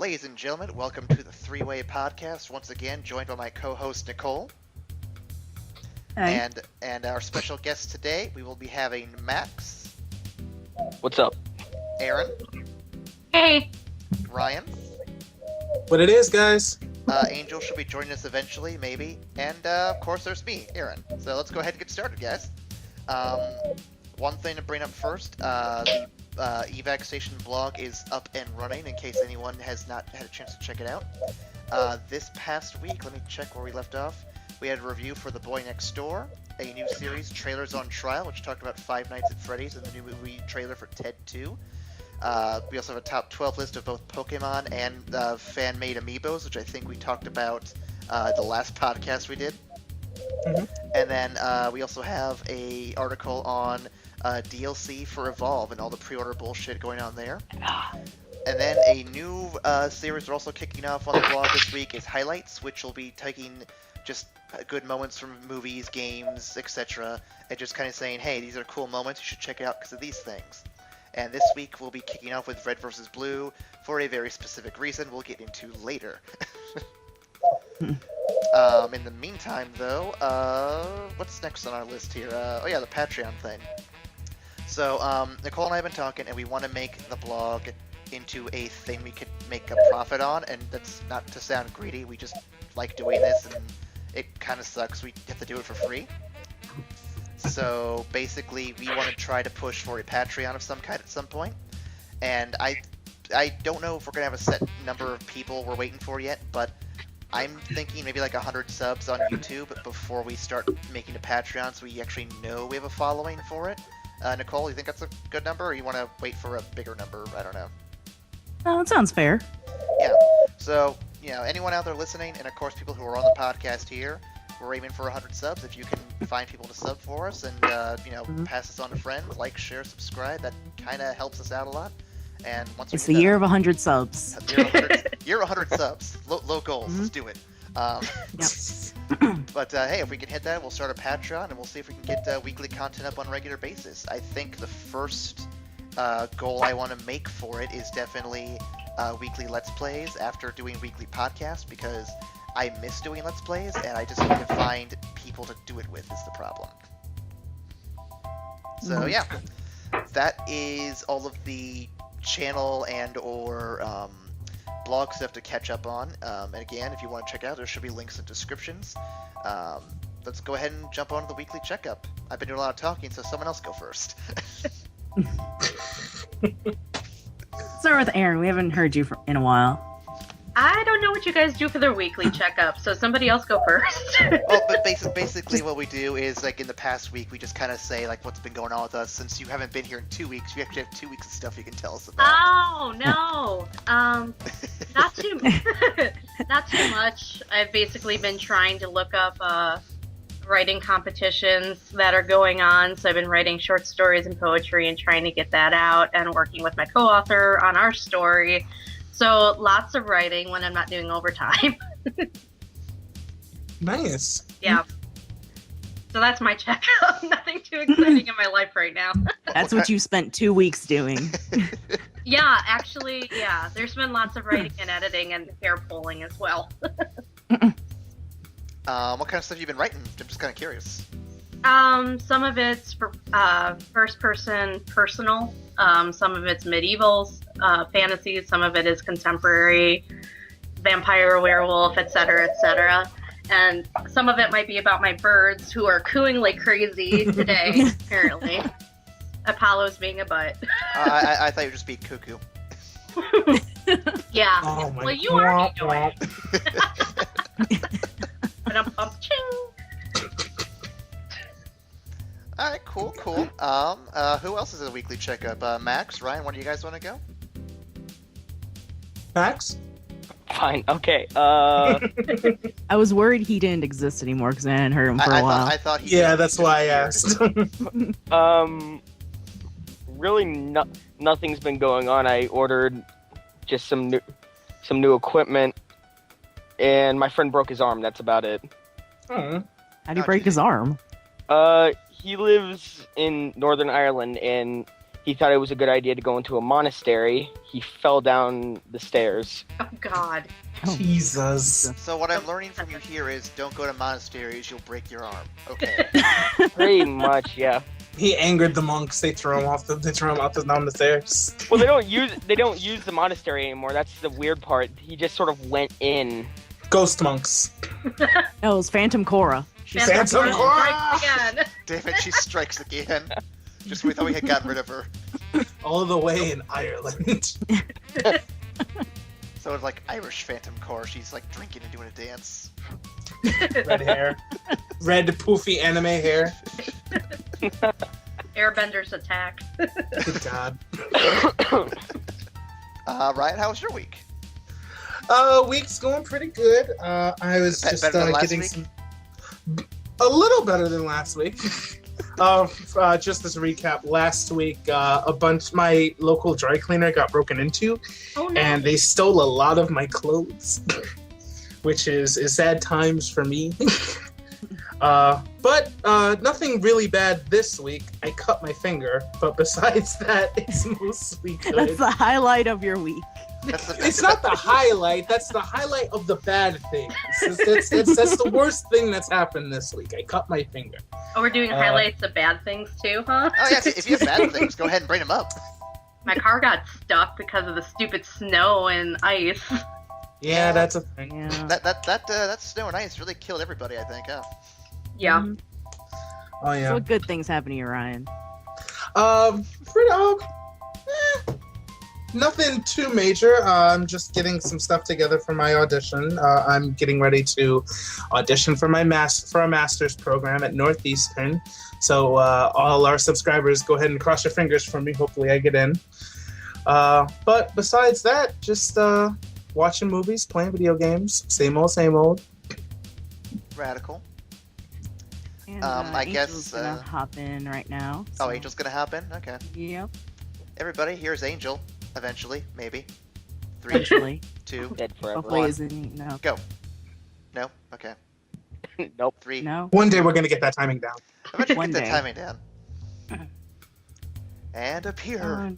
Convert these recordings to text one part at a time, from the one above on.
Ladies and gentlemen, welcome to the Three-Way Podcast. Once again, joined by my co-host Nicole. Hi. And our special guest today, we will be having Max. What's up? Erin. Hey. Ryan. What it is, guys. Angel should be joining us eventually, maybe. And, of course, there's me, Erin. So let's go ahead and get started, guys. One thing to bring up first, the E-Vac station blog is up and running in case anyone has not had a chance to check it out. This past week, let me check where we left off. We had a review for The Boy Next Door, a new series, Trailers on Trial, which talked about Five Nights at Freddy's and the new movie trailer for Ted 2. We also have a top 12 list of both Pokemon and fan-made amiibos, which I think we talked about the last podcast we did. Mm-hmm. And then we also have a article on DLC for Evolve and all the pre-order bullshit going on there. And then a new series we're also kicking off on the blog this week is Highlights, which will be taking just good moments from movies, games, etc., and just kind of saying, hey, these are cool moments, you should check it out because of these things. And this week we'll be kicking off with Red vs. Blue for a very specific reason we'll get into later. In the meantime, though, what's next on our list here? Oh yeah, the Patreon thing. So, Nicole and I have been talking, and we want to make the blog into a thing we could make a profit on, and that's not to sound greedy, we just like doing this, and it kind of sucks we have to do it for free. So, basically, we want to try to push for a Patreon of some kind at some point, and I don't know if we're going to have a set number of people we're waiting for yet, but I'm thinking maybe like 100 subs on YouTube before we start making a Patreon so we actually know we have a following for it. Nicole, you think that's a good number, or you want to wait for a bigger number? I don't know. Oh, that sounds fair. Yeah. So, anyone out there listening, and of course people who are on the podcast here, we're aiming for 100 subs. If you can find people to sub for us and, pass this on to friends, like, share, subscribe, that kind of helps us out a lot. And once It's the year of 100 subs. Year of 100 subs. Low goals. Let's do it. But hey, if we can hit that, we'll start a Patreon, and we'll see if we can get weekly content up on a regular basis. I think the first goal I want to make for it is definitely weekly Let's Plays after doing weekly podcasts, because I miss doing Let's Plays, and I just need to find people to do it with is the problem. So yeah, that is all of the channel and or blog stuff to catch up on. And again, if you want to check out, there should be links in descriptions. Let's go ahead and jump on to the weekly checkup. I've been doing a lot of talking, so someone else go first. Start with Erin. We haven't heard you in a while. I don't know what you guys do for their weekly checkup, so somebody else go first. Well, but basically what we do is, like, in the past week, we just kind of say, like, what's been going on with us. Since you haven't been here in 2 weeks, we actually have 2 weeks of stuff you can tell us about. Oh, no. Not too much. I've basically been trying to look up writing competitions that are going on. So I've been writing short stories and poetry and trying to get that out, and working with my co-author on our story. So lots of writing when I'm not doing overtime. Nice. Yeah. So that's my checkup. Nothing too exciting in my life right now. That's what you spent 2 weeks doing. Yeah, actually, yeah. There's been lots of writing and editing and hair pulling as well. What kind of stuff have you been writing? I'm just kind of curious. Some of it's first person personal. Some of it's medieval fantasy. Some of it is contemporary vampire, werewolf, etc., etc. And some of it might be about my birds who are cooing like crazy today, apparently. Apollo's being a butt. I thought you were just being cuckoo. Yeah. Oh my Well, you already know it. But I'm ching. Alright, cool. Who else is a weekly checkup? Max, Ryan, where do you guys want to go? Max? Fine. Okay. I was worried he didn't exist anymore because I hadn't heard him for a while. I thought he Yeah, did. that's why I asked. Really, nothing's been going on. I ordered just some new equipment, and my friend broke his arm. That's about it. How'd he break his arm? He lives in Northern Ireland, and he thought it was a good idea to go into a monastery. He fell down the stairs. Oh God. Jesus. So what I'm learning from you here is don't go to monasteries, you'll break your arm. Okay. Pretty much, yeah. He angered the monks. They threw him off. They threw him out down the stairs. Well, they don't use the monastery anymore. That's the weird part. He just sort of went in. Ghost monks. No, it was Phantom Cora. Phantom Cora Cora! strikes again. Damn it, she strikes again. Just when we thought we had gotten rid of her. All the way in Ireland. So it's like Irish Phantom Core. She's like drinking and doing a dance. Red hair. Red poofy anime hair. Airbenders attack. Good God. Ryan, how was your week? Week's going pretty good. I was just better than last getting week? a little better than last week. Just as a recap, last week my local dry cleaner got broken into, Oh no. and they stole a lot of my clothes, which is sad times for me. But nothing really bad this week. I cut my finger, but besides that, it's mostly good. That's the highlight of your week. It's not the highlight. That's the highlight of the bad things. That's the worst thing that's happened this week. I cut my finger. Oh, we're doing highlights of bad things too, huh? Oh yeah, if you have bad things, go ahead and bring them up. My car got stuck because of the stupid snow and ice. Yeah, that's a thing. Yeah. That snow and ice really killed everybody, I think, huh? Yeah. Mhm. Oh So yeah. what good things happen to you, Ryan? Nothing too major. I'm just getting some stuff together for my audition. I'm getting ready to audition for my a master's program at Northeastern. So all our subscribers, go ahead and cross your fingers for me. Hopefully, I get in. But besides that, just watching movies, playing video games, same old, same old. Radical. And, I Angel's guess, gonna hop in right now. Oh, Angel's gonna happen? Okay. Yep. Everybody, here's Angel. Eventually, maybe. 3, Eventually. 2, Dead forever. Hopefully, isn't no. go. No? Okay. Nope. 3. No. One day we're gonna get that timing down. Eventually One get that day. timing down. And appear.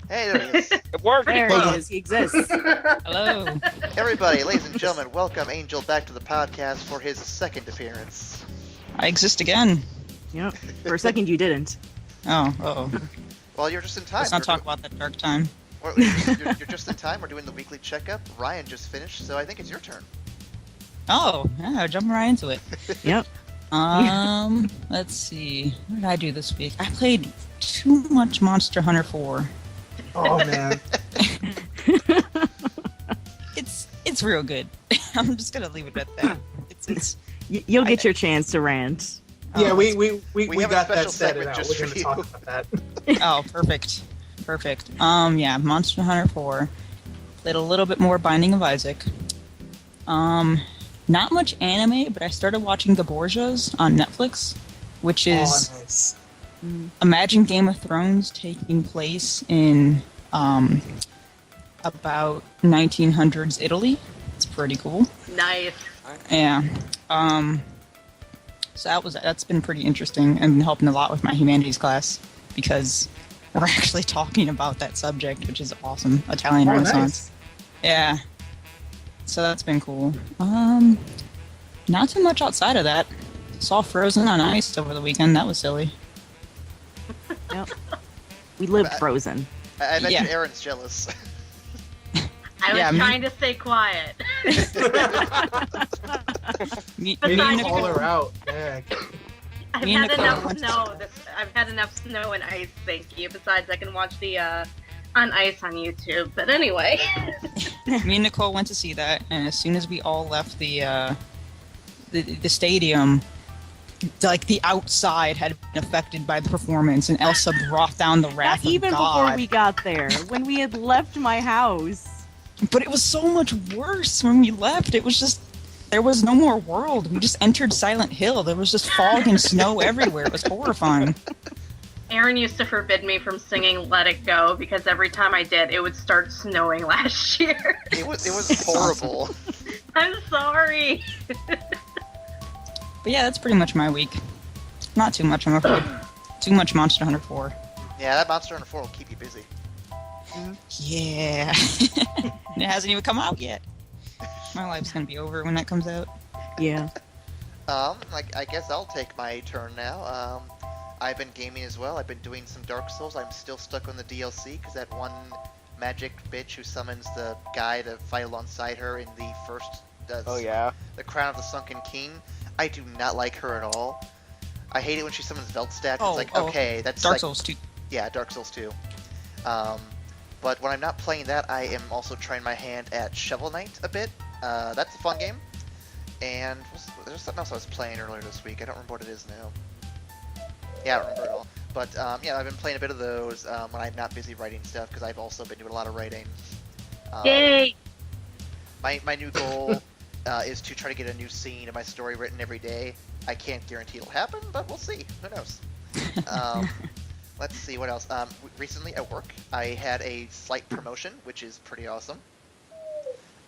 Hey, there he is. It worked. There Hold he on. is. He exists. Hello. Everybody, ladies and gentlemen, welcome Angel back to the podcast for his second appearance. I exist again. Yep. For a second, you didn't. Oh, uh-oh. Well, you're just in time. Let's not talk about that dark time. You're just in time. We're doing the weekly checkup. Ryan just finished, so I think it's your turn. Oh, yeah, jumping right into it. Yep. Let's see. What did I do this week? I played too much Monster Hunter 4. Oh man. It's real good. I'm just gonna leave it at that. It's You'll get your chance to rant. Yeah, we have a got special that set segment out. just We're for gonna you. talk about that. oh, perfect. Yeah, Monster Hunter 4. Played a little bit more Binding of Isaac. Not much anime, but I started watching The Borgias on Netflix, which is Oh, nice. imagine Game of Thrones taking place in about 1900s Italy. It's pretty cool. Nice. Yeah. So that's been pretty interesting and helping a lot with my humanities class because we're actually talking about that subject, which is awesome. Italian Oh, Renaissance. Yeah. So that's been cool. Not too much outside of that. Saw Frozen on Ice over the weekend. That was silly. Yep. We lived frozen. I bet Yeah. you Erin's jealous. I was Yeah, me- trying to stay quiet. Me Maybe Besides, and call Nicole- her out. Yeah. I've Me and had Nicole enough went to snow. I've had enough snow and ice, thank you. Besides, I can watch the on ice on YouTube. But anyway, Me and Nicole went to see that, and as soon as we all left the stadium, like the outside had been affected by the performance, and Elsa brought down the Not wrath even of God. before we got there. When we had left my house. But it was so much worse when we left. It was just there was no more world. We just entered Silent Hill. There was just fog and snow everywhere. It was horrifying. Aaron used to forbid me from singing "Let It Go" because every time I did, it would start snowing last year. It was horrible. I'm sorry. But yeah, that's pretty much my week. Not too much, I'm afraid. Too much Monster Hunter 4. Yeah, that Monster Hunter 4 will keep you busy. Yeah. And it hasn't even come out yet. My life's gonna be over when that comes out. Yeah. I guess I'll take my turn now. I've been gaming as well. I've been doing some Dark Souls. I'm still stuck on the DLC because that one magic bitch who summons the guy to fight alongside her in the first. Oh yeah. The Crown of the Sunken King. I do not like her at all. I hate it when she summons Veltstadt. It's like, okay, that's Dark like, Souls 2. Yeah, Dark Souls 2. But when I'm not playing that, I am also trying my hand at Shovel Knight a bit. That's a fun game. And there's something else I was playing earlier this week. I don't remember what it is now. Yeah, I don't remember at all. But yeah, I've been playing a bit of those when I'm not busy writing stuff because I've also been doing a lot of writing. Yay! My new goal is to try to get a new scene in my story written every day. I can't guarantee it'll happen, but we'll see. Who knows? Let's see what else. Recently at work, I had a slight promotion, which is pretty awesome.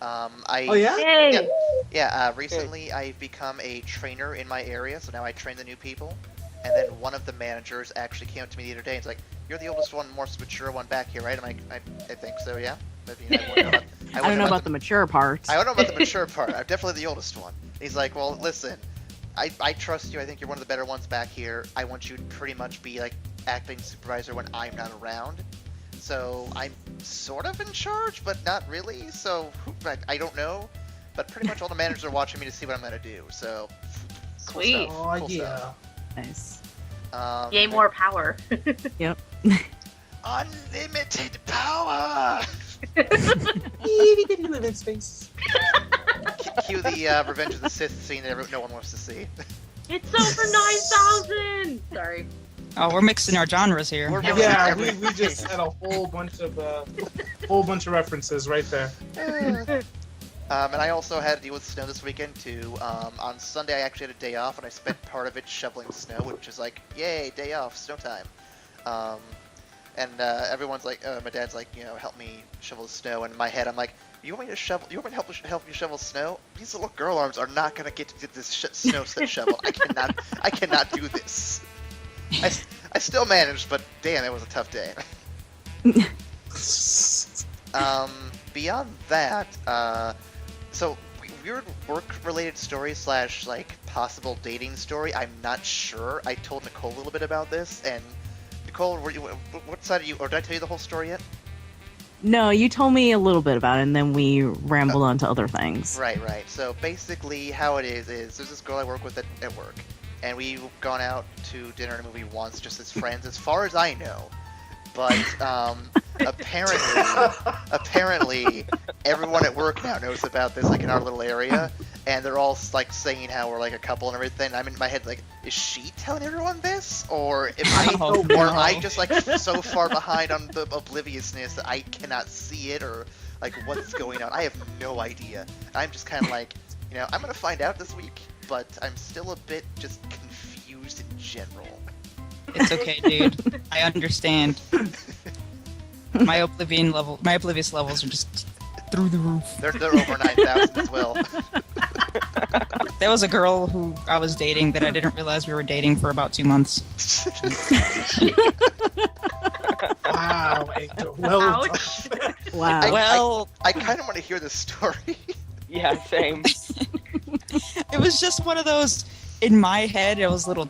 Oh yeah? Yay! Yeah. Recently, I've become a trainer in my area, so now I train the new people. And then one of the managers actually came up to me the other day and was like, "You're the oldest one, most mature one back here, right?" I'm like, I think so, yeah. Maybe I don't know about the mature part. I don't know about the mature part. I'm definitely the oldest one. He's like, "Well, listen, I trust you. I think you're one of the better ones back here. I want you to pretty much be like acting supervisor when I'm not around. So I'm sort of in charge, but not really. So I don't know. But pretty much all the managers are watching me to see what I'm gonna do. So Sweet. Oh Cool yeah. stuff. Nice. Yay, more power. Yep. Unlimited power. We didn't live in space. Cue the Revenge of the Sith scene that no one wants to see. It's over 9,000! Sorry. Oh, we're mixing our genres here. We're Yeah, we just had a whole bunch of references right there. And I also had to deal with snow this weekend too. On Sunday I actually had a day off, and I spent part of it shoveling snow, which is like, yay, day off, snow time. And everyone's like, my dad's like, help me shovel the snow. And in my head, I'm like, you want me to shovel? You want me to help you shovel snow? These little girl arms are not gonna get to this snow shovel. I cannot do this. I still managed, but damn, it was a tough day. Beyond that, so weird work-related story / like possible dating story. I'm not sure. I told Nicole a little bit about this, and Nicole, what side are you? Or did I tell you the whole story yet? No, you told me a little bit about it, and then we rambled on to other things. Right. So basically, how it is there's this girl I work with at work, and we've gone out to dinner and a movie once, just as friends, as far as I know. But apparently, everyone at work now knows about this, like in our little area, and they're all like saying how we're like a couple and everything. I'm in my head like, is she telling everyone this, or am I just like so far behind on the obliviousness that I cannot see it, or like what's going on? I have no idea. I'm just kind of like, I'm gonna find out this week, but I'm still a bit just confused in general. It's okay, dude. I understand. My oblivious levels are just through the roof. They're over 9,000 as well. There was a girl who I was dating that I didn't realize we were dating for about 2 months. Wow, Angel. Well Ouch. done. Wow. I kind of want to hear this story. Yeah, same. It was just one of those, in my head, it was little,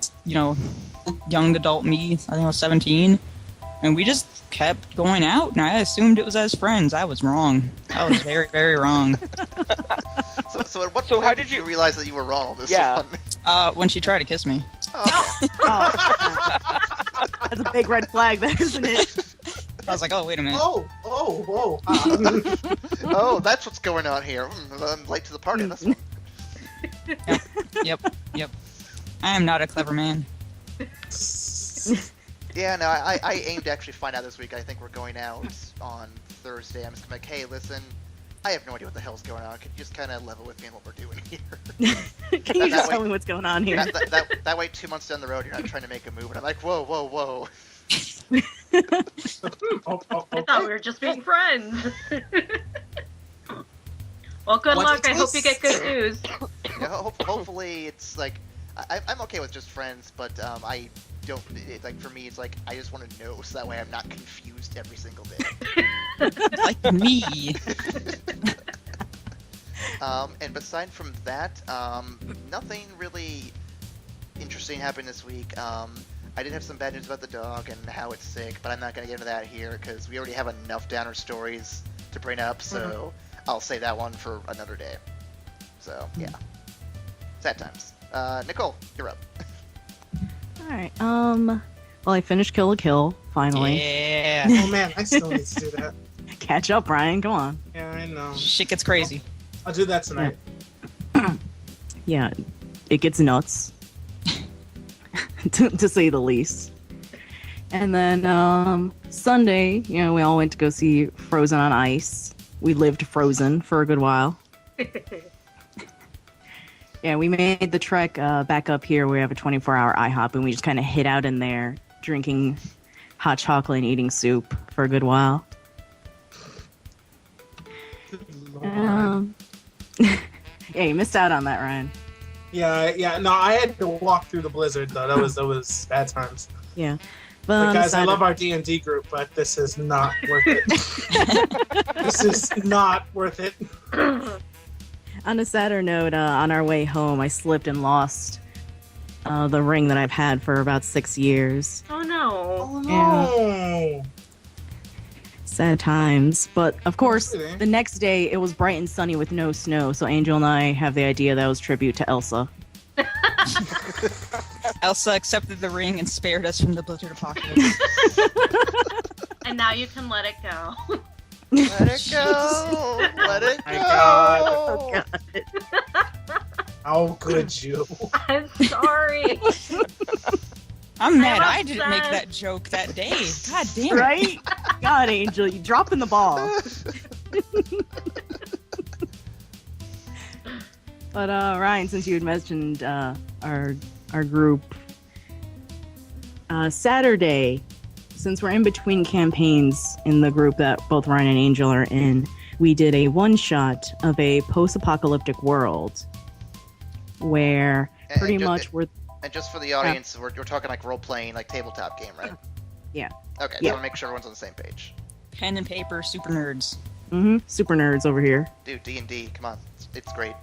young adult me, I think I was 17, and we just kept going out, and I assumed it was as friends. I was wrong. I was very, very wrong. So at what So point how did did you you- realize that you were wrong on this Yeah. one? When she tried to kiss me. Oh. That's a big red flag, there, isn't it? I was like, oh, wait a minute. Whoa. Oh, that's what's going on here. I'm late to the party on this one. Yep. I am not a clever man. Yeah, no, I aim to actually find out this week. I think we're going out on Thursday. I'm just like, hey, listen, I have no idea what the hell's going on. Can you just kind of level with me on what we're doing here? Can you That just way- tell me what's going on here? That way, 2 months down the road, you're not trying to make a move, and I'm like, whoa. Oh, I thought we were just being friends. Well, good What luck. a I hope you get twist. good news. Hopefully, it's like I'm okay with just friends, but don't. Like for me, it's like I just want to know so that way I'm not confused every single day. Like me. And aside from that, nothing really interesting happened this week. I did have some bad news about the dog and how it's sick, but I'm not going to get into that here because we already have enough downer stories to bring up, so I'll save that one for another day. So, yeah. Sad times. Nicole, you're up. Alright, well, I finished Kill la Kill, finally. Yeah. Oh man, I still need to do that. Catch up, Ryan, come on. Yeah, I know. Shit gets crazy. I'll do that tonight. Yeah, it gets nuts. to say the least. And then Sunday, you know, we all went to go see Frozen on Ice. We lived Frozen for a good while. Yeah, we made the trek back up here. We have a 24-hour IHOP, and we just kind of hid out in there, drinking hot chocolate and eating soup for a good while. Yeah, you missed out on that, Ryan. Yeah. No, I had to walk through the blizzard though. That was bad times. Yeah. But Like, guys, I love our D&D group, but this is not worth it. This is not worth it. On a sadder note, on our way home, I slipped and lost the ring that I've had for about 6 years. Oh no. Oh no. Sad times. But, of course, Okay. the next day, it was bright and sunny with no snow, so Angel and I have the idea that was tribute to Elsa. Elsa accepted the ring and spared us from the blizzard apocalypse. And now you can let it go. Let it go! Let it My go! God. Oh, God. How could you? I'm sorry. I'm mad I'm I didn't make upset. that joke that day. God damn it. Right? God, Angel, you dropping the ball. But, Ryan, since you had mentioned our group, Saturday, since we're in between campaigns in the group that both Ryan and Angel are in, we did a one-shot of a post-apocalyptic world where And- pretty and much we're... And just for the audience, we're talking like role-playing, like tabletop game, right? Yeah. Okay, Yeah. so I want to make sure everyone's on the same page. Pen and paper, super nerds. super nerds over here. Dude, D&D, come on. It's great.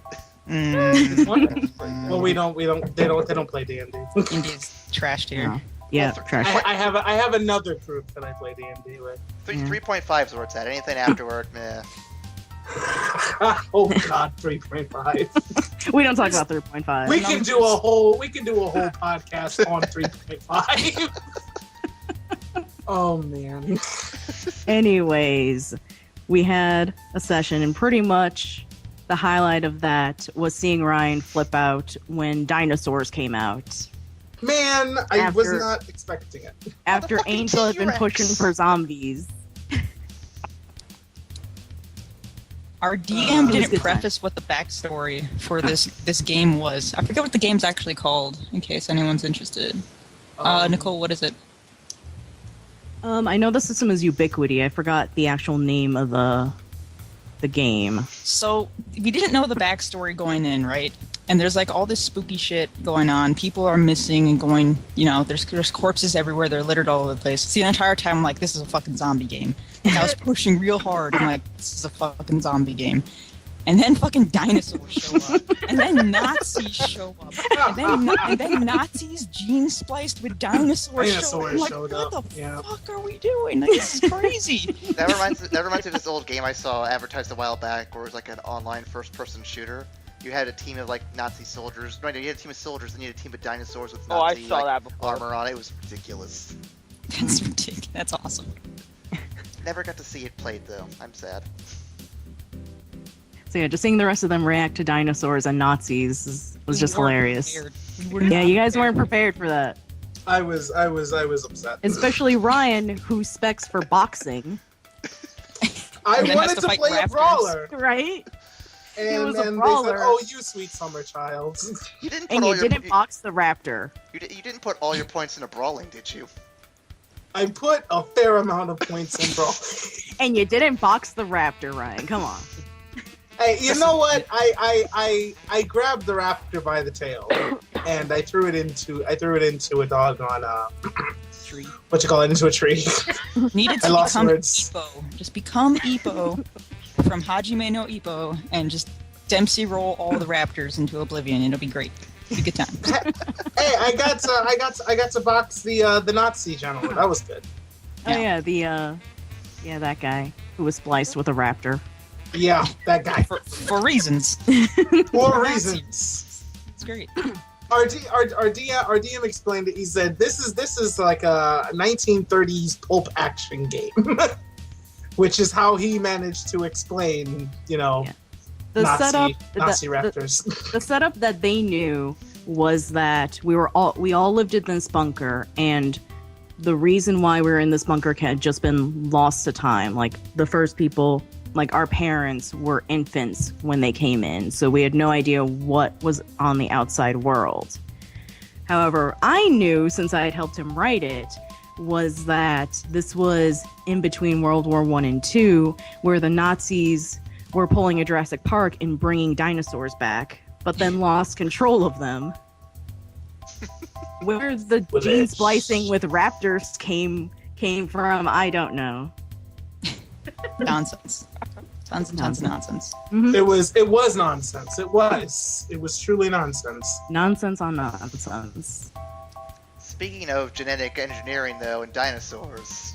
Well, we don't. They don't play D&D. India's trashed here. No. Yeah, Well, trash. I have another group that I play D&D with. 3.5 is where it's at. Anything afterward, meh. Oh God, 3.5. We don't talk about 3.5. We can do a whole podcast on 3.5. Oh man. Anyways, we had a session, and pretty much the highlight of that was seeing Ryan flip out when dinosaurs came out. Man, I was After- not expecting it. After fucking Angel had been T-Rex. pushing for zombies. Our It was DM didn't good preface what the backstory for this game was. I forget what the game's actually called, in case anyone's interested. Nicole, what is it? I know the system is Ubiquity. I forgot the actual name of the game. So we didn't know the backstory going in, right? And there's like all this spooky shit going on. People are missing and going, you know, there's corpses everywhere. They're littered all over the place. So the entire time I'm like, this is a fucking zombie game. And I was pushing real hard. I'm like, this is a fucking zombie game. And then fucking dinosaurs show up. And then Nazis show up. And then Nazis gene spliced with dinosaurs show up. I'm like, showed what up. the Yeah. fuck are we doing? Like, this is crazy. That reminds me of this old game I saw advertised a while back where it was like an online first-person shooter. You had a team of like Nazi soldiers. No, you had a team of soldiers, then you had a team of dinosaurs with Oh, I Nazi saw like, that before. armor on it. It was ridiculous. That's ridiculous. That's awesome. Never got to see it played though. I'm sad. So yeah, just seeing the rest of them react to dinosaurs and Nazis was just We weren't hilarious. prepared. We were Yeah, not you guys prepared. weren't prepared for that. I was upset. Especially Ryan, who specs for boxing, I And then has wanted to to fight play a raptors. brawler, right? and was a then they brawler. said, "Oh, you sweet summer child." You didn't put And all you your didn't box the raptor. you didn't put all your points into brawling, did you? I put a fair amount of points in brawl. And you didn't box the raptor, Ryan. Come on. Hey, you know what? I grabbed the raptor by the tail, and I threw it into a doggone Tree. what you call it, into a tree. Needed I to lost become words. Ippo. Just become Ippo from Hajime no Ippo and just Dempsey roll all the raptors into oblivion. It'll be great. It'll be a good time. Hey, I got to box the Nazi general. That was good. Oh yeah, that guy who was spliced with a raptor. Yeah, that guy. For reasons. For reasons. It's great. Our DM explained it. He said this is like a 1930s pulp action game, which is how he managed to explain, The Nazi raptors. The setup that they knew was that we all lived in this bunker, and the reason why we were in this bunker had just been lost to time. Like the first people, like our parents, were infants when they came in, so we had no idea what was on the outside world. However, I knew, since I had helped him write it, was that this was in between World War I and II, where the Nazis were pulling a Jurassic Park and bringing dinosaurs back, but then lost control of them. Where the gene splicing with raptors came from, I don't know. Nonsense. Tons and tons of nonsense. Mm-hmm. It was nonsense. It was truly nonsense. Nonsense on nonsense. Speaking of genetic engineering, though, and dinosaurs,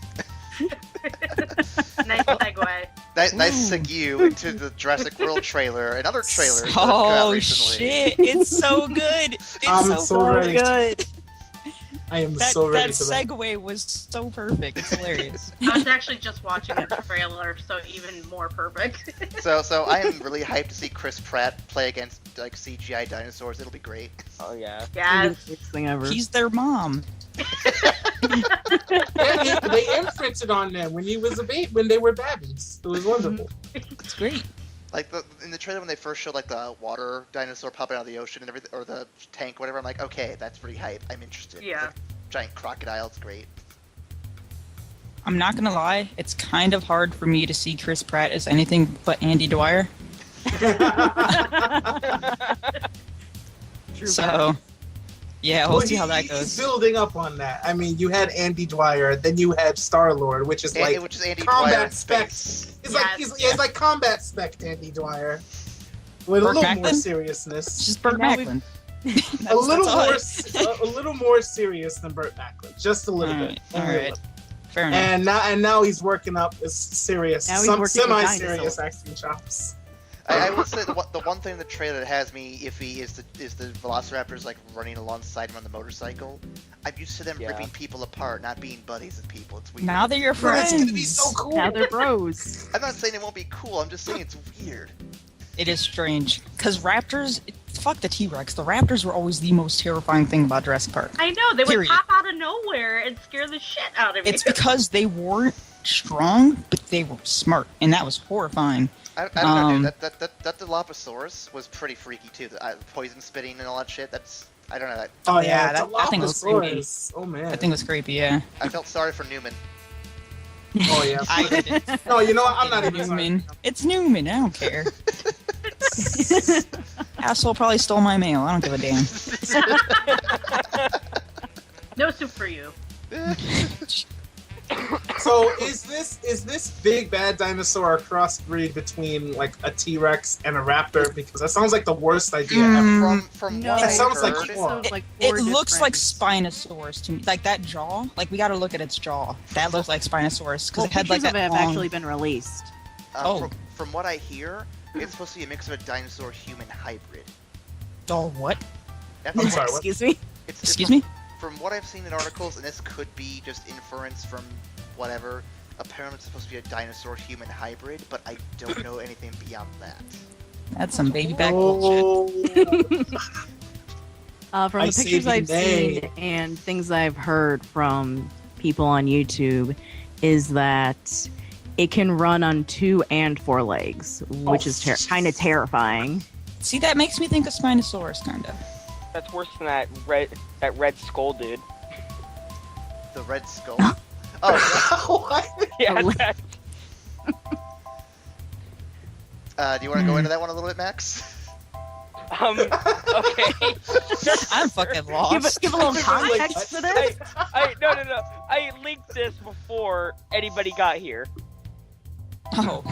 Nice segue. nice segue into the Jurassic World trailer and other trailers that have come out Oh recently. shit! It's so good. It's I'm so so ready. good. I am That so ready for that. segue was so perfect. It's hilarious. I was actually just watching the trailer, so even more perfect. So I am really hyped to see Chris Pratt play against like CGI dinosaurs. It'll be great. Oh yeah. Yes. Greatest thing ever. He's their mom. They imprinted on them when they were babies. It was wonderful. It's great. Like in the trailer when they first showed like the water dinosaur popping out of the ocean and everything, or the tank, whatever. I'm like, okay, that's pretty hype. I'm interested. Yeah. Like, giant crocodile, it's great. I'm not gonna lie. It's kind of hard for me to see Chris Pratt as anything but Andy Dwyer. True So, yeah, we'll see how that He's goes. building up on that. I mean, you had Andy Dwyer, then you had Star Lord, which is like Which is Andy Dwyer in combat spec. space. It's Yes. like it's like combat spec Andy Dwyer with a Burt little more Macklin? It's seriousness. just Burt Now we- Macklin. A little more serious than Burt Macklin, just a little bit. All Only a right. little. Fair enough. And now he's working up his serious, Now he's working with semi-serious dinosaurs. acting chops. I will say the one thing in the trailer that has me iffy is the Velociraptors like running alongside him on the motorcycle. I'm used to them Yeah. ripping people apart, not being buddies with people. It's weird. Now they're your friends. That's gonna be so cool. Now they're bros. I'm not saying it won't be cool. I'm just saying it's weird. It is strange because raptors. Fuck the T-Rex. The raptors were always the most terrifying thing about Jurassic Park. I know, they would Period. pop out of nowhere and scare the shit out of me. It's because they weren't strong, but they were smart, and that was horrifying. I don't know, dude. That Dilophosaurus was pretty freaky too. The poison spitting and all that shit. I don't know. That Oh Yeah, yeah, that thing was Dilophosaurus. Oh man. That thing was creepy. Yeah. I felt sorry for Newman. Oh yeah. I didn't. No, you know what? I'm not even sorry. Newman. It's Newman. I don't care. Asshole probably stole my mail. I don't give a damn. No soup for you. So is this big bad dinosaur a crossbreed between like a T-Rex and a raptor? Because that sounds like the worst idea ever. From No, what That I sounds like heard, fun. It looks like Spinosaurus to me. Like that jaw. Like we got to look at its jaw. That looks like Spinosaurus because Well, it had like pictures that of it have long... actually been released. Oh. From what I hear, it's supposed to be a mix of a dinosaur-human hybrid. Oh, what? That's I'm what- sorry, what? Excuse me. Excuse me? From what I've seen in articles, and this could be just inference from whatever, apparently it's supposed to be a dinosaur-human hybrid, but I don't know anything beyond that. That's some baby back bullshit. From I the say pictures I've nay. seen and things I've heard from people on YouTube, is that it can run on 2 and 4 legs, which is kind of terrifying. See, that makes me think of Spinosaurus, kind of. That's worse than that red skull dude. The Red Skull. Oh, What? Yeah. Oh, that- do you want to go into that one a little bit, Max? Okay. I'm fucking lost. Give a little context for this. No. I linked this before anybody got here. Oh,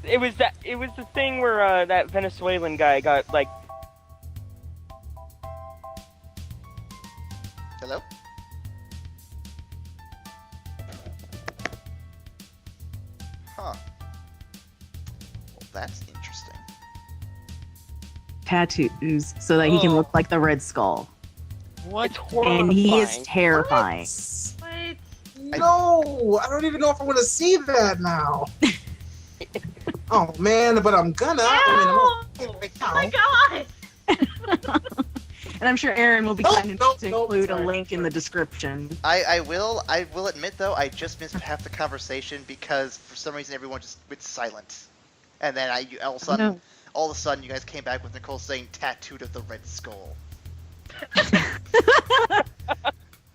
It was the thing where that Venezuelan guy got like. Hello? Huh. Well, that's interesting. Tattoos so that he can Oh. look like the Red Skull. what? It's horrifying. And he is terrifying. What? No, I don't even know if I want to see that now. Oh man, but I'm gonna. I mean, I'm No! right Oh now. my god! And I'm sure Erin will be Nope, kind enough nope, to nope, include a sorry. link in the description. I will admit though, I just missed half the conversation because for some reason everyone just went silent, and then all of a sudden you guys came back with Nicole saying "tattooed of the Red Skull."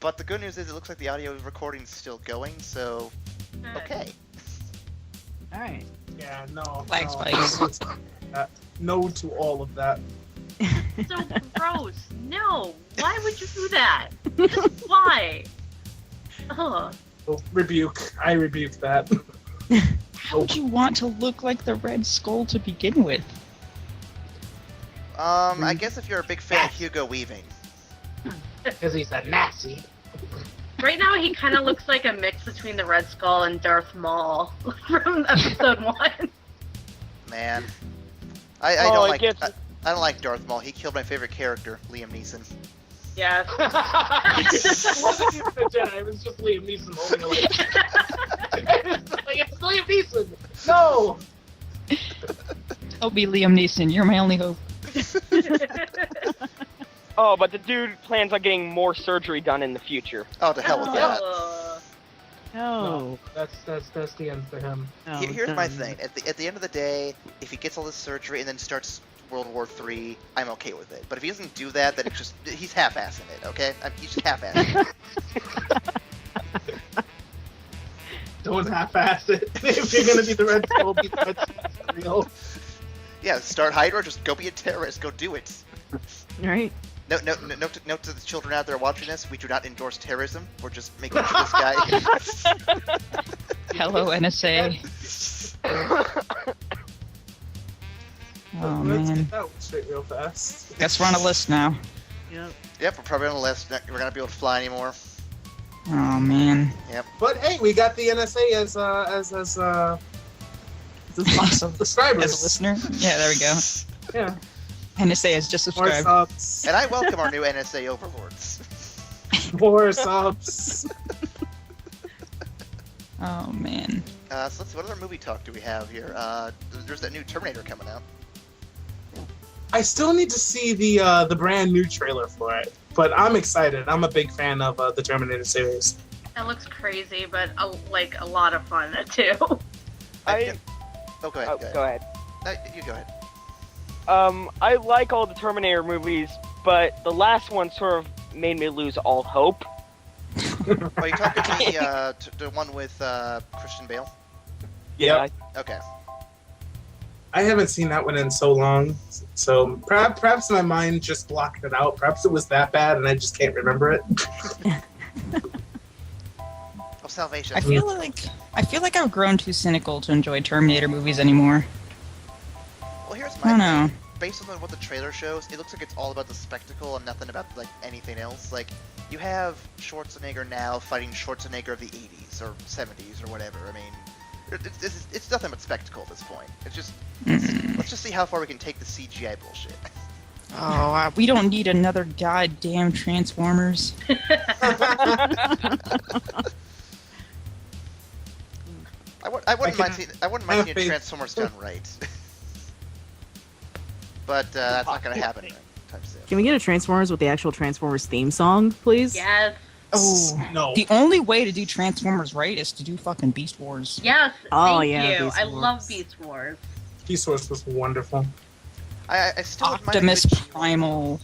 But the good news is it looks like the audio recording's still going, so okay. All right. Yeah, no. Flag no, spikes. No to all of that. So gross. No. Why would you do that? Just why? Ugh. Oh, rebuke. I rebuke that. How'd you want to look like the Red Skull to begin with? I guess if you're a big fan of Hugo Weaving. Because he's a Nazi. Right now, he kind of looks like a mix between the Red Skull and Darth Maul from episode 1. Man, I Oh, don't it like gets- I don't like Darth Maul. He killed my favorite character, Liam Neeson. Yes. It wasn't even a Jedi, it was just Liam Neeson holding a It's Liam Neeson! No! Don't be Liam Neeson. You're my only hope. Oh, but the dude plans on getting more surgery done in the future. Oh, to hell with that. Ugh. No. That's the end for him. No, Here's my done. thing. At the end of the day, if he gets all this surgery and then starts World War III, I'm okay with it. But if he doesn't do that, then it's just he's half-assing it. Okay, he's just half-assing it. Don't half-ass it. If you're gonna be the Red Skull, be the Red Skull for real. Yeah, start Hydra. Just go be a terrorist. Go do it. All right. Note to the children out there watching this: we do not endorse terrorism. We're just making sure this guy. Hello, NSA. Oh Let's man. get that one straight real fast. Guess we're on a list now. Yep. Yep, we're probably on the list. We're gonna be able to fly anymore. Oh man. But hey, we got the NSA as This is awesome. subscribers. As a listener? Yeah, there we go. Yeah. NSA has just More subscribed. subs. And I welcome our new NSA overlords. More subs. Oh man. So let's see, what other movie talk do we have here? There's that new Terminator coming out. I still need to see the brand new trailer for it, but I'm excited. I'm a big fan of the Terminator series. That looks crazy, but like a lot of fun too. Oh, go ahead. Go ahead. Go ahead. No, you go ahead. I like all the Terminator movies, but the last one sort of made me lose all hope. Are you talking the one with Christian Bale? Yep. Okay. I haven't seen that one in so long, so perhaps my mind just blocked it out. Perhaps it was that bad and I just can't remember it. Oh, Salvation. I feel like I've grown too cynical to enjoy Terminator movies anymore. Well, here's I don't my know. thing. Based on what the trailer shows, it looks like it's all about the spectacle and nothing about like anything else. Like you have Schwarzenegger now fighting Schwarzenegger of the 80s or 70s or whatever. I mean, it's nothing but spectacle at this point. It's just let's just see how far we can take the CGI bullshit. Oh, we don't need another goddamn Transformers. I wouldn't mind have seeing faith. Transformers done right. But that's not going to happen anytime soon. Can we get a Transformers with the actual Transformers theme song, please? Yes. Oh, No. the only way to do Transformers right is to do fucking Beast Wars. Yes. Oh, Thank yeah, you. Beast I Wars. love Beast Wars. Beast Wars was wonderful. I still wouldn't mind a Optimus good- Primal.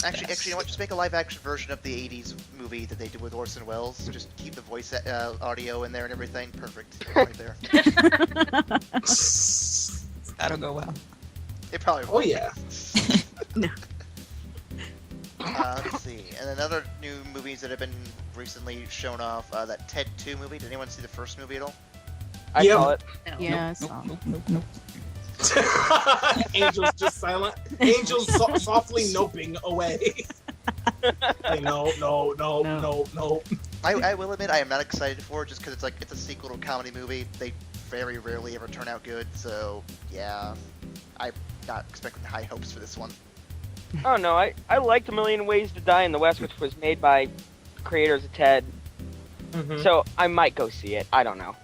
Actually, you know what? Just make a live-action version of the '80s movie that they did with Orson Welles. Just keep the voice audio in there and everything. Perfect, right there. That'll go well. It probably Oh will. yeah. Let's see. And then other new movies that have been recently shown off. That Ted 2 movie. Did anyone see the first movie at all? I Yeah. saw it. Yeah, I Nope, saw. nope. Angels just silent. Angels softly noping away. Like, no. I will admit I am not excited for it just because it's a sequel to a comedy movie. They very rarely ever turn out good. So yeah, I'm not expecting high hopes for this one. Oh no, I liked A Million Ways to Die in the West, which was made by creators of Ted. Mhm. So I might go see it. I don't know.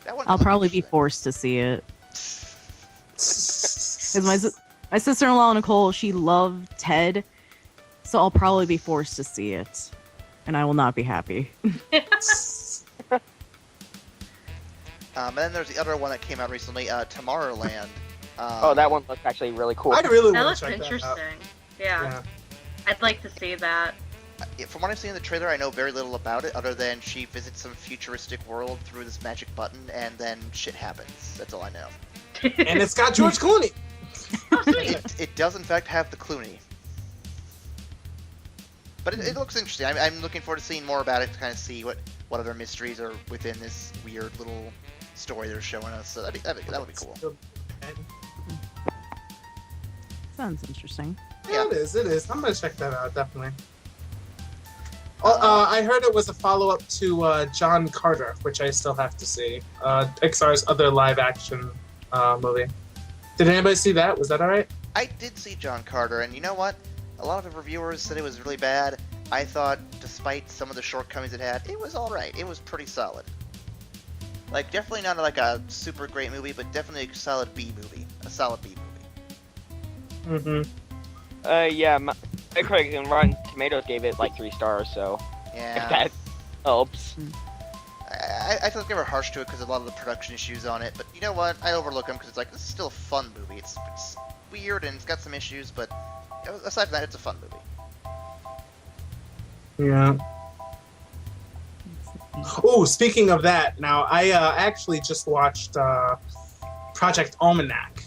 That one I'll looked probably be interesting. forced to see it. Because my sister-in-law Nicole, she loved Ted, so I'll probably be forced to see it, and I will not be happy. And then there's the other one that came out recently, Tomorrowland. Oh, that one looked actually really cool. I really That want looks to check that out. interesting. Yeah. I'd like to see that. From what I've seen in the trailer, I know very little about it, other than she visits some futuristic world through this magic button, and then shit happens. That's all I know. And it's got George Clooney. Oh, sweet. It does, in fact, have the Clooney. But it looks interesting. I'm looking forward to seeing more about it to kind of see what other mysteries are within this weird little story they're showing us. So that would be cool. Sounds interesting. Yeah, it is. I'm gonna check that out, definitely. I heard it was a follow-up to John Carter, which I still have to see. Pixar's other live-action movie. Did anybody see that? Was that alright? I did see John Carter, and you know what? A lot of the reviewers said it was really bad. I thought, despite some of the shortcomings it had, it was alright. It was pretty solid. Like, definitely not like a super great movie, but definitely a solid B movie. A solid B movie. Mm-hmm. Yeah, Metacritic and Rotten Tomatoes gave it like 3 stars, so if Yeah. that helps. I feel like they were harsh to it because of a lot of the production issues on it, but you know what? I overlook them because it's like, this is still a fun movie. It's weird and it's got some issues, but aside from that, it's a fun movie. Yeah. Oh, speaking of that, now I actually just watched Project Almanac,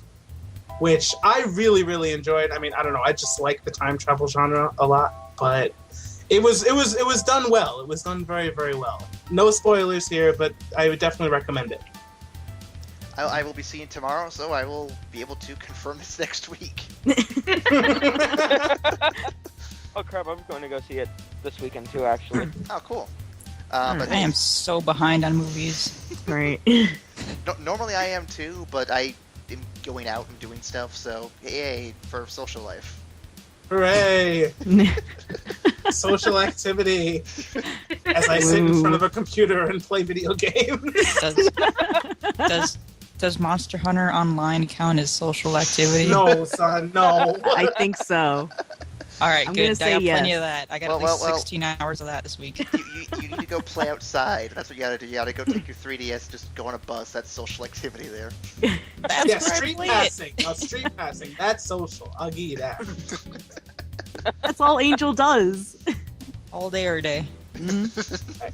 which I really, really enjoyed. I mean, I don't know, I just like the time travel genre a lot, but it was done well. It was done very, very well. No spoilers here, but I would definitely recommend it. I will be seeing it tomorrow, so I will be able to confirm this next week. Oh crap, I'm going to go see it this weekend too, actually. Oh, cool. Alright. But I am so behind on movies. Right. normally I am too, but I am going out and doing stuff, so yay for social life. Hooray! Social activity as I sit in front of a computer and play video games. Does Monster Hunter Online count as social activity? No, son, no. I think so. All right, I'm gonna good. I say got plenty yes. of that. I got Well, at least well, well. 16 hours of that this week. You need to go play outside. That's what you gotta do. You gotta go take your 3DS, just go on a bus. That's social activity there. That's Yeah, where I street play it. passing. No, street passing. That's social. I'll give you that. That's all Angel does. All day, every day.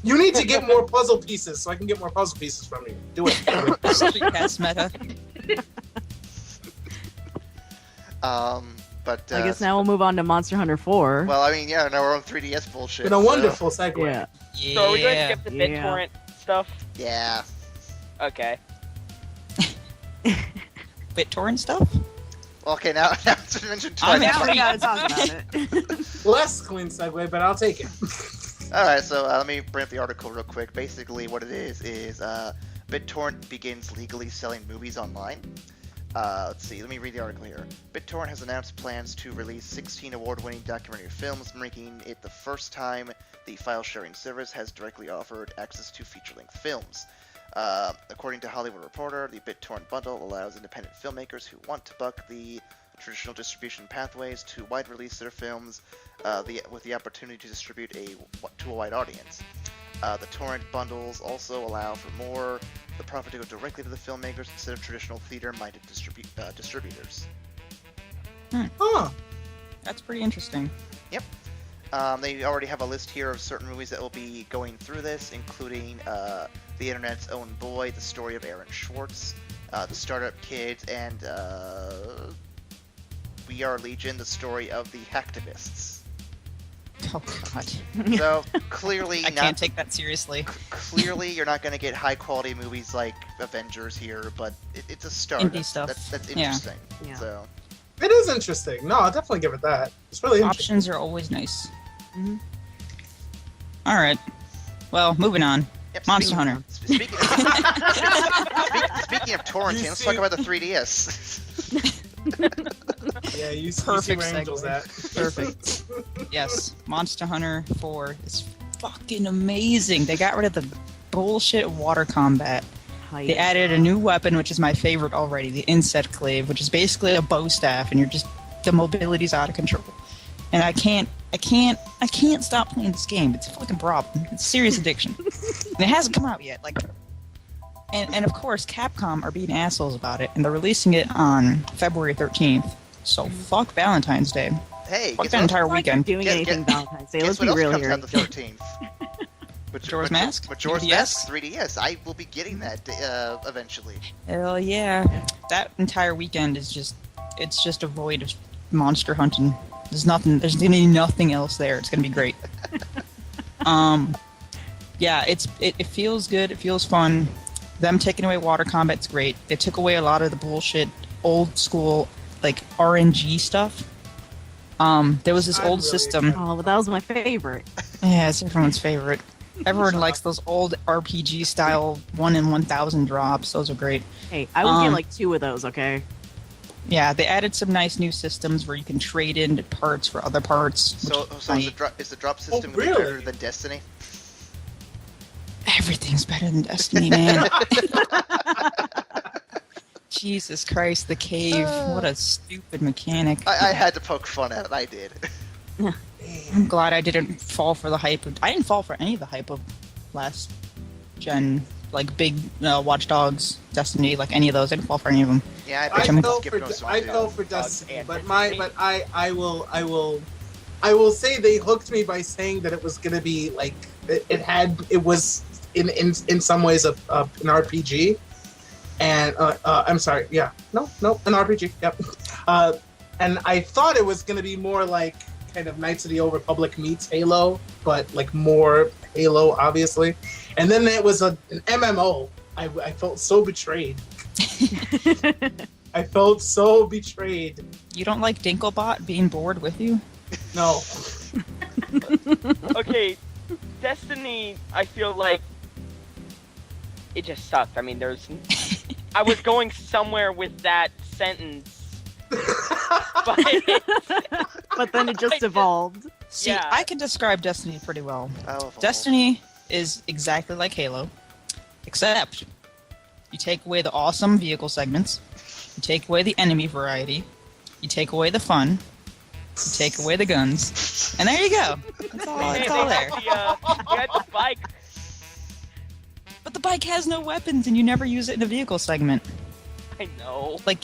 You need to get more puzzle pieces so I can get more puzzle pieces from you. Do it. Street pass meta. But I guess now we'll move on to Monster Hunter 4. Well, I mean, yeah, now we're on 3DS bullshit. Been a so- wonderful segue. Yeah. Yeah. So are we going to skip the Yeah. BitTorrent stuff? Yeah. Okay. BitTorrent stuff? Well, okay, now it's been mentioned I'm twice. Now we free. gotta talk about it. Less clean segue, but I'll take it. Alright, so let me bring up the article real quick. Basically, what it is BitTorrent begins legally selling movies online. Let's see, let me read the article here. BitTorrent has announced plans to release 16 award-winning documentary films, making it the first time the file-sharing service has directly offered access to feature-length films. According to Hollywood Reporter, the BitTorrent bundle allows independent filmmakers who want to buck the traditional distribution pathways to wide-release their films with the opportunity to distribute to a wide audience. The torrent bundles also allow for more the profit to go directly to the filmmakers instead of traditional theater-minded distributors. Huh. That's pretty interesting. They already have a list here of certain movies that will be going through this, including the internet's own boy, The Story of Aaron Schwartz, the startup kids, and We Are Legion, the story of the hacktivists. Oh god. So clearly, I can't take that seriously. Clearly, you're not going to get high quality movies like Avengers here, but it's a start. Indie stuff. That's Yeah. interesting. Yeah. So It is interesting. No, I'll definitely give it that. It's really interesting. Options are always nice. Mhm. All right. Well, moving on. yep, Monster Hunter. Speaking of torrenting, let's talk about the 3DS. Yeah, you see Perfect where Angel's segue. at. Perfect. Yes, Monster Hunter 4 is fucking amazing. They got rid of the bullshit water combat. Hype. They added a new weapon, which is my favorite already, the Insect Clave, which is basically a bow staff, and the mobility's out of control. And I can't stop playing this game. It's a fucking problem. It's a serious addiction. And it hasn't come out yet. And of course, Capcom are being assholes about it, and they're releasing it on February 13th. So fuck Valentine's Day. Hey, Fuck guess that what, entire It's not weekend. doing Guess- anything guess- Valentine's Day. guess Let's what be else real comes here. out the 13th? Majora's Mask? Majora's 3DS? Mask 3DS. I will be getting that eventually. Hell yeah. That entire weekend is just a void of monster hunting. There's gonna be nothing else there. It's gonna be great. Yeah, it feels good, it feels fun. Them taking away water combat's great. They took away a lot of the bullshit old school like RNG stuff. There was this I'm old really system. excited. Oh, but that was my favorite. Yeah, it's everyone's favorite. Everyone likes those old RPG style 1 in 1,000 drops. Those are great. Hey, I would get like 2 of those, okay? Yeah, they added some nice new systems where you can trade in parts for other parts. So which is the drop system gonna be really? better than Destiny? everything's better than Destiny, man. Jesus Christ, the cave. What a stupid mechanic. I had to poke fun at it. I did. I'm glad I didn't fall for the hype. I didn't fall for any of the hype of last gen, like big Watch Dogs, Destiny, like any of those. I didn't fall for any of them. Yeah, I bet you fell skip for goes I on fell too. for Dogs Destiny, and but Destiny. I will say they hooked me by saying that it was gonna be like it was in some ways an RPG, and I'm sorry, yeah, no, an RPG, yep, and I thought it was gonna be more like kind of Knights of the Old Republic meets Halo, but like more Halo, obviously, and then it was an MMO. I felt so betrayed. I felt so betrayed. You don't like Dinklebot being bored with you? No. Okay, Destiny, I feel like it just sucked. I mean, I was going somewhere with that sentence, but But then it just evolved. See, Yeah. I can describe Destiny pretty well. Oh, Destiny is exactly like Halo, except you take away the awesome vehicle segments, you take away the enemy variety, you take away the fun, you take away the guns, and there you go. It's all they there. had the bike. But the bike has no weapons, and you never use it in a vehicle segment. I know. Like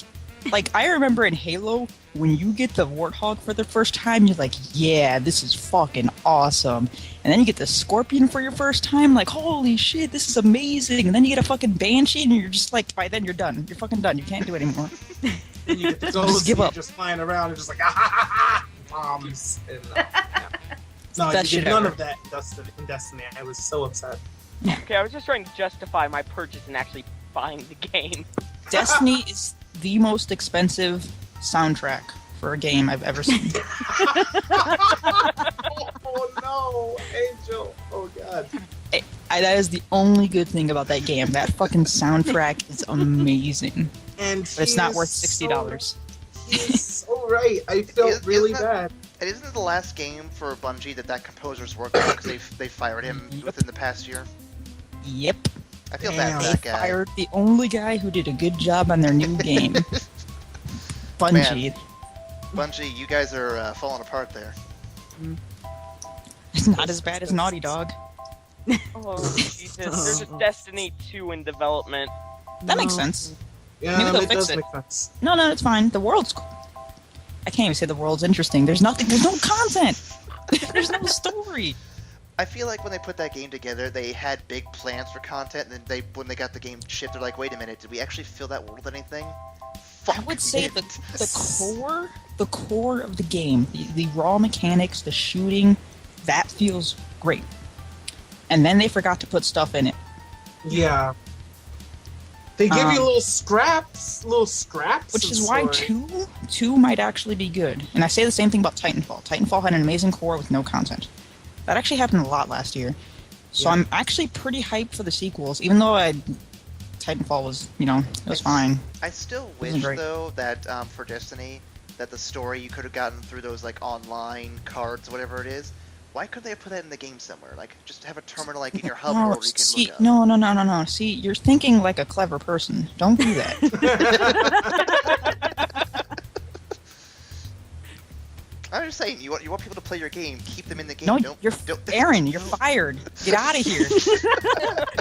I remember in Halo, when you get the Warthog for the first time, you're like, yeah, this is fucking awesome. And then you get the Scorpion for your first time, like, holy shit, this is amazing. And then you get a fucking Banshee, and you're just like, by then you're done. You're fucking done. You can't do it anymore. And you get the Just ghosts give and up. you're just flying around and just like bombs. And, yeah. No, Best you shit did none ever. of that in Destiny. I was so upset. Okay, I was just trying to justify my purchase and actually buying the game. Destiny is the most expensive soundtrack for a game I've ever seen. Oh no, Angel! Oh god. That is the only good thing about that game. That fucking soundtrack is amazing. And But it's not he worth is $60. He's so right. I felt Isn't really that- bad. And isn't it the last game for Bungie that composer's working on because they fired him within the past year? Yep. I feel bad for They that guy. fired the only guy who did a good job on their new game. Bungie. Bungie, you guys are falling apart there. It's not as bad as Naughty Dog. Oh, Jesus. There's a Destiny 2 in development. That makes sense. Yeah, Maybe they'll it fix does it. make sense. No, it's fine. The world's cool. I can't even say the world's interesting. There's no content. There's no story. I feel like when they put that game together, they had big plans for content, and then when they got the game shipped, they're like, wait a minute, did we actually fill that world with anything? Fuck, I would say we didn't. the core of the game, the raw mechanics, the shooting, that feels great. And then they forgot to put stuff in it. Yeah. They give you little scraps. Which of is why story. two might actually be good. And I say the same thing about Titanfall. Titanfall had an amazing core with no content. That actually happened a lot last year. So Yeah. I'm actually pretty hyped for the sequels, even though Titanfall was, it was fine. I still Isn't wish, great. though, that for Destiny, that the story you could have gotten through those like online cards, whatever it is. Why couldn't they have put that in the game somewhere? Like, just have a terminal like in your hub No, where you can see, look up. no. See, you're thinking like a clever person. Don't do that. I'm just saying, you want people to play your game, keep them in the game. No, don't, you're Aaron. You're fired. Get out of here.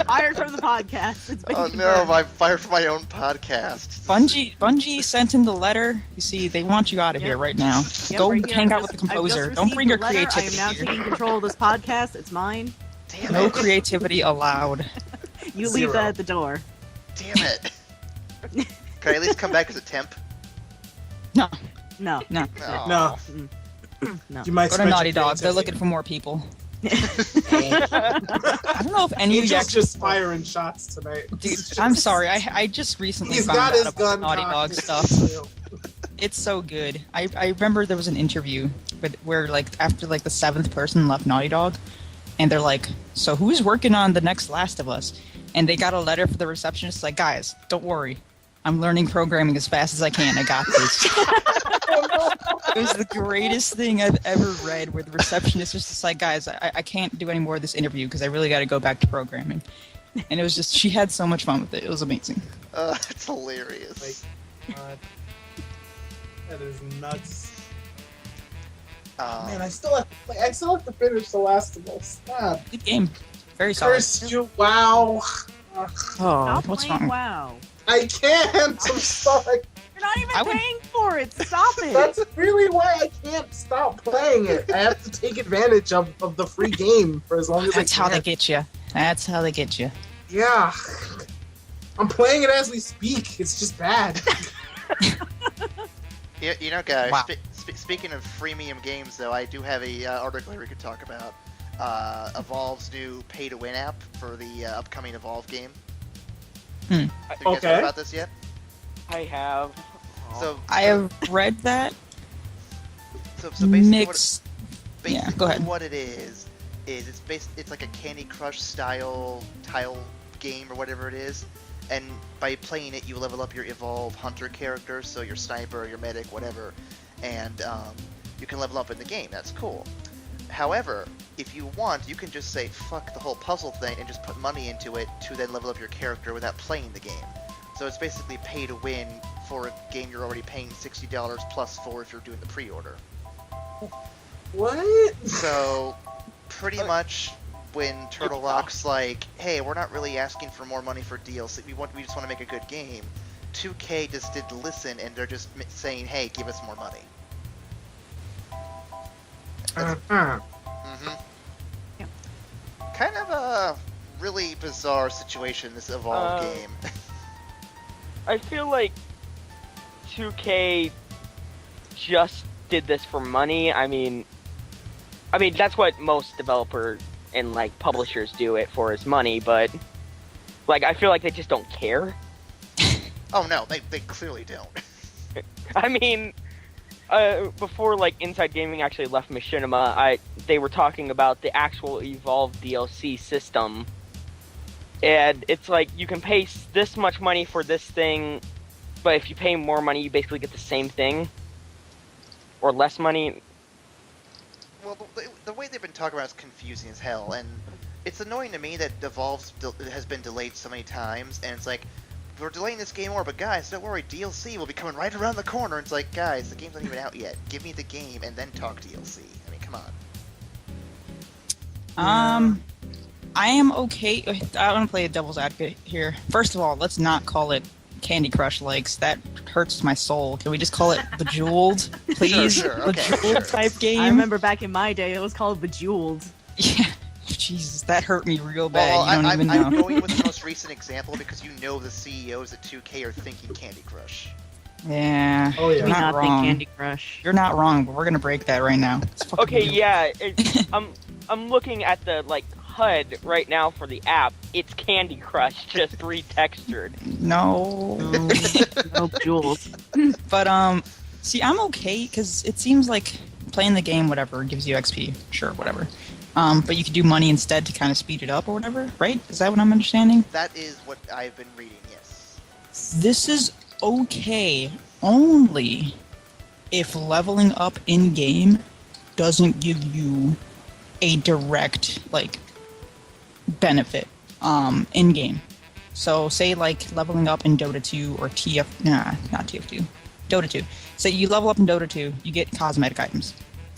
Fired from the podcast. It's been Oh no, confirmed. I'm fired from my own podcast. Bungie sent in the letter. You see, they want you out of here right now. Yep, Go right here. hang out with the I've just composer. Don't received bring your the letter. creativity I am now here. taking control of this podcast. It's mine. Damn No it. creativity allowed. You leave Zero. that at the door. Damn it. Can I at least come back as a temp? No. No. No. No, No. you might Go to stretch Naughty your Dog. They're creativity. looking for more people. I don't know if any of you Angel's actually... just firing shots tonight. Dude, I'm sorry. I just recently He's found got out his about gun Naughty Dog cocked. stuff. It's so good. I remember there was an interview where like after like the 7th person left Naughty Dog, and they're like, so who's working on the next Last of Us? And they got a letter for the receptionist like, guys, don't worry. I'm learning programming as fast as I can. I got this. It was the greatest thing I've ever read, where the receptionist was just like, guys, I can't do any more of this interview because I really got to go back to programming. And it was just, she had so much fun with it. It was amazing. It's hilarious. God. That is nuts. Um, Man, I still have to finish The Last of Us. God. Good game. Very solid. Curse you! Wow. Oh, Stop what's playing wrong? WoW. I can't. I'm sorry. You're not even I would- paying for it. Stop it. That's really why I can't stop playing it. I have to take advantage of the free game for as long as That's I how can. they get you. That's how they get you. Yeah. I'm playing it as we speak. It's just bad. you know, guys, Wow. speaking of freemium games, though, I do have a article here we could talk about. Evolve's new pay-to-win app for the upcoming Evolve game. Have you guys Okay. heard about this yet? I have. So I have read that. so basically Mixed. basically Yeah, go ahead. what it is it's like a Candy Crush style tile game or whatever it is, and by playing it you level up your Evolve Hunter character, so your sniper, your medic, whatever, and you can level up in the game. That's cool. However, if you want, you can just say fuck the whole puzzle thing and just put money into it to then level up your character without playing the game. So it's basically pay to win for a game you're already paying $60 plus for if you're doing the pre-order. What? So, pretty much when Turtle Rock's like, hey, we're not really asking for more money for DLC, we just want to make a good game, 2K just did listen, and they're just saying, hey, give us more money. Uh-huh. Mm-hmm. Kind of a really bizarre situation, this Evolve game. I feel like 2K just did this for money. I mean that's what most developers and like publishers do it for, is money. But like I feel like they just don't care. Oh no, they clearly don't. I mean, before like Inside Gaming actually left Machinima, they were talking about the actual Evolve DLC system, and it's like you can pay this much money for this thing, but if you pay more money, you basically get the same thing, or less money. Well, the way they've been talking about it is confusing as hell, and it's annoying to me that Evolve has been delayed so many times, and it's like, we're delaying this game more, but guys, don't worry, DLC will be coming right around the corner. It's like, guys, the game's not even out yet. Give me the game and then talk DLC. I mean, come on. I am okay. I want to play a devil's advocate here. First of all, let's not call it Candy Crush likes. That hurts my soul. Can we just call it Bejeweled, please? Sure, okay, Bejeweled sure. type game. I remember back in my day, it was called Bejeweled. Yeah, Jesus, that hurt me real bad. Well, you don't even know. I'm going with the most recent example because you know the CEOs at 2K are thinking Candy Crush. Yeah. Oh, yeah. You're We not not think wrong. Candy Crush. You're not wrong, but we're gonna break that right now. It's fucking Okay, real. yeah. I'm looking at the HUD right now for the app. It's Candy Crush, just retextured. No. Nope, Jules. But see, I'm okay because it seems like playing the game, whatever, gives you XP. Sure, whatever. But you could do money instead to kind of speed it up or whatever, right? Is that what I'm understanding? That is what I've been reading, yes. This is okay only if leveling up in game doesn't give you a direct benefit in game. So say leveling up in Dota 2 or not TF2, Dota 2. Say you level up in Dota 2, you get cosmetic items.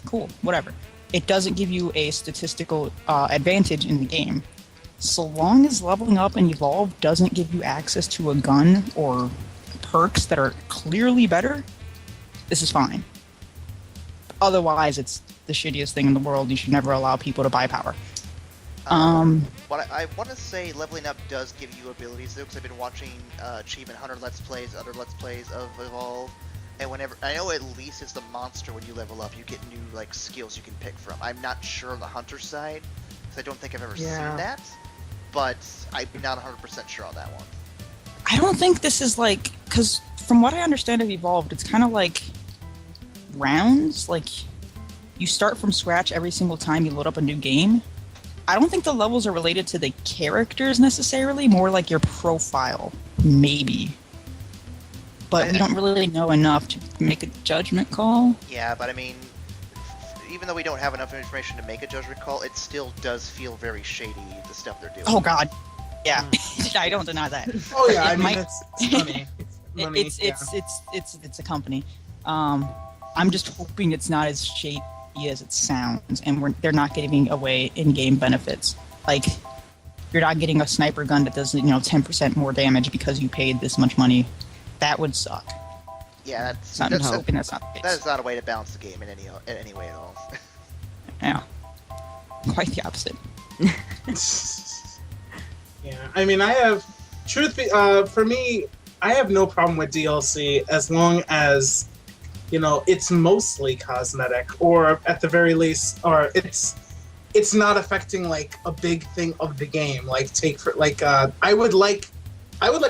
Cool, whatever. It doesn't give you a statistical advantage in the game. So long as leveling up and evolve doesn't give you access to a gun or perks that are clearly better, this is fine. Otherwise, it's the shittiest thing in the world. You should never allow people to buy power. What I want to say, leveling up does give you abilities though, because I've been watching Achievement Hunter Let's Plays, other Let's Plays of Evolve, and whenever I know at least it's the monster when you level up, you get new skills you can pick from. I'm not sure on the Hunter side, because I don't think I've ever seen that, but I'm not 100% sure on that one. I don't think this is because from what I understand of Evolved, it's kind of like rounds. You start from scratch every single time you load up a new game. I don't think the levels are related to the characters necessarily, more like your profile, maybe. But we don't really know enough to make a judgment call. Yeah, but I mean, even though we don't have enough information to make a judgment call, it still does feel very shady, the stuff they're doing. Oh God, yeah, I don't deny that. Oh yeah, I It mean might- it's money. Money, It's a company. I'm just hoping it's not as shady as it sounds, and they're not giving away in-game benefits. You're not getting a sniper gun that does 10% more damage because you paid this much money. That would suck. Yeah, So I'm hoping that's not the that case. is not a way to balance the game in any way at all. Yeah, quite the opposite. Yeah, I mean, for me, I have no problem with DLC as long as, it's mostly cosmetic, or at the very least, or it's not affecting a big thing of the game. I would like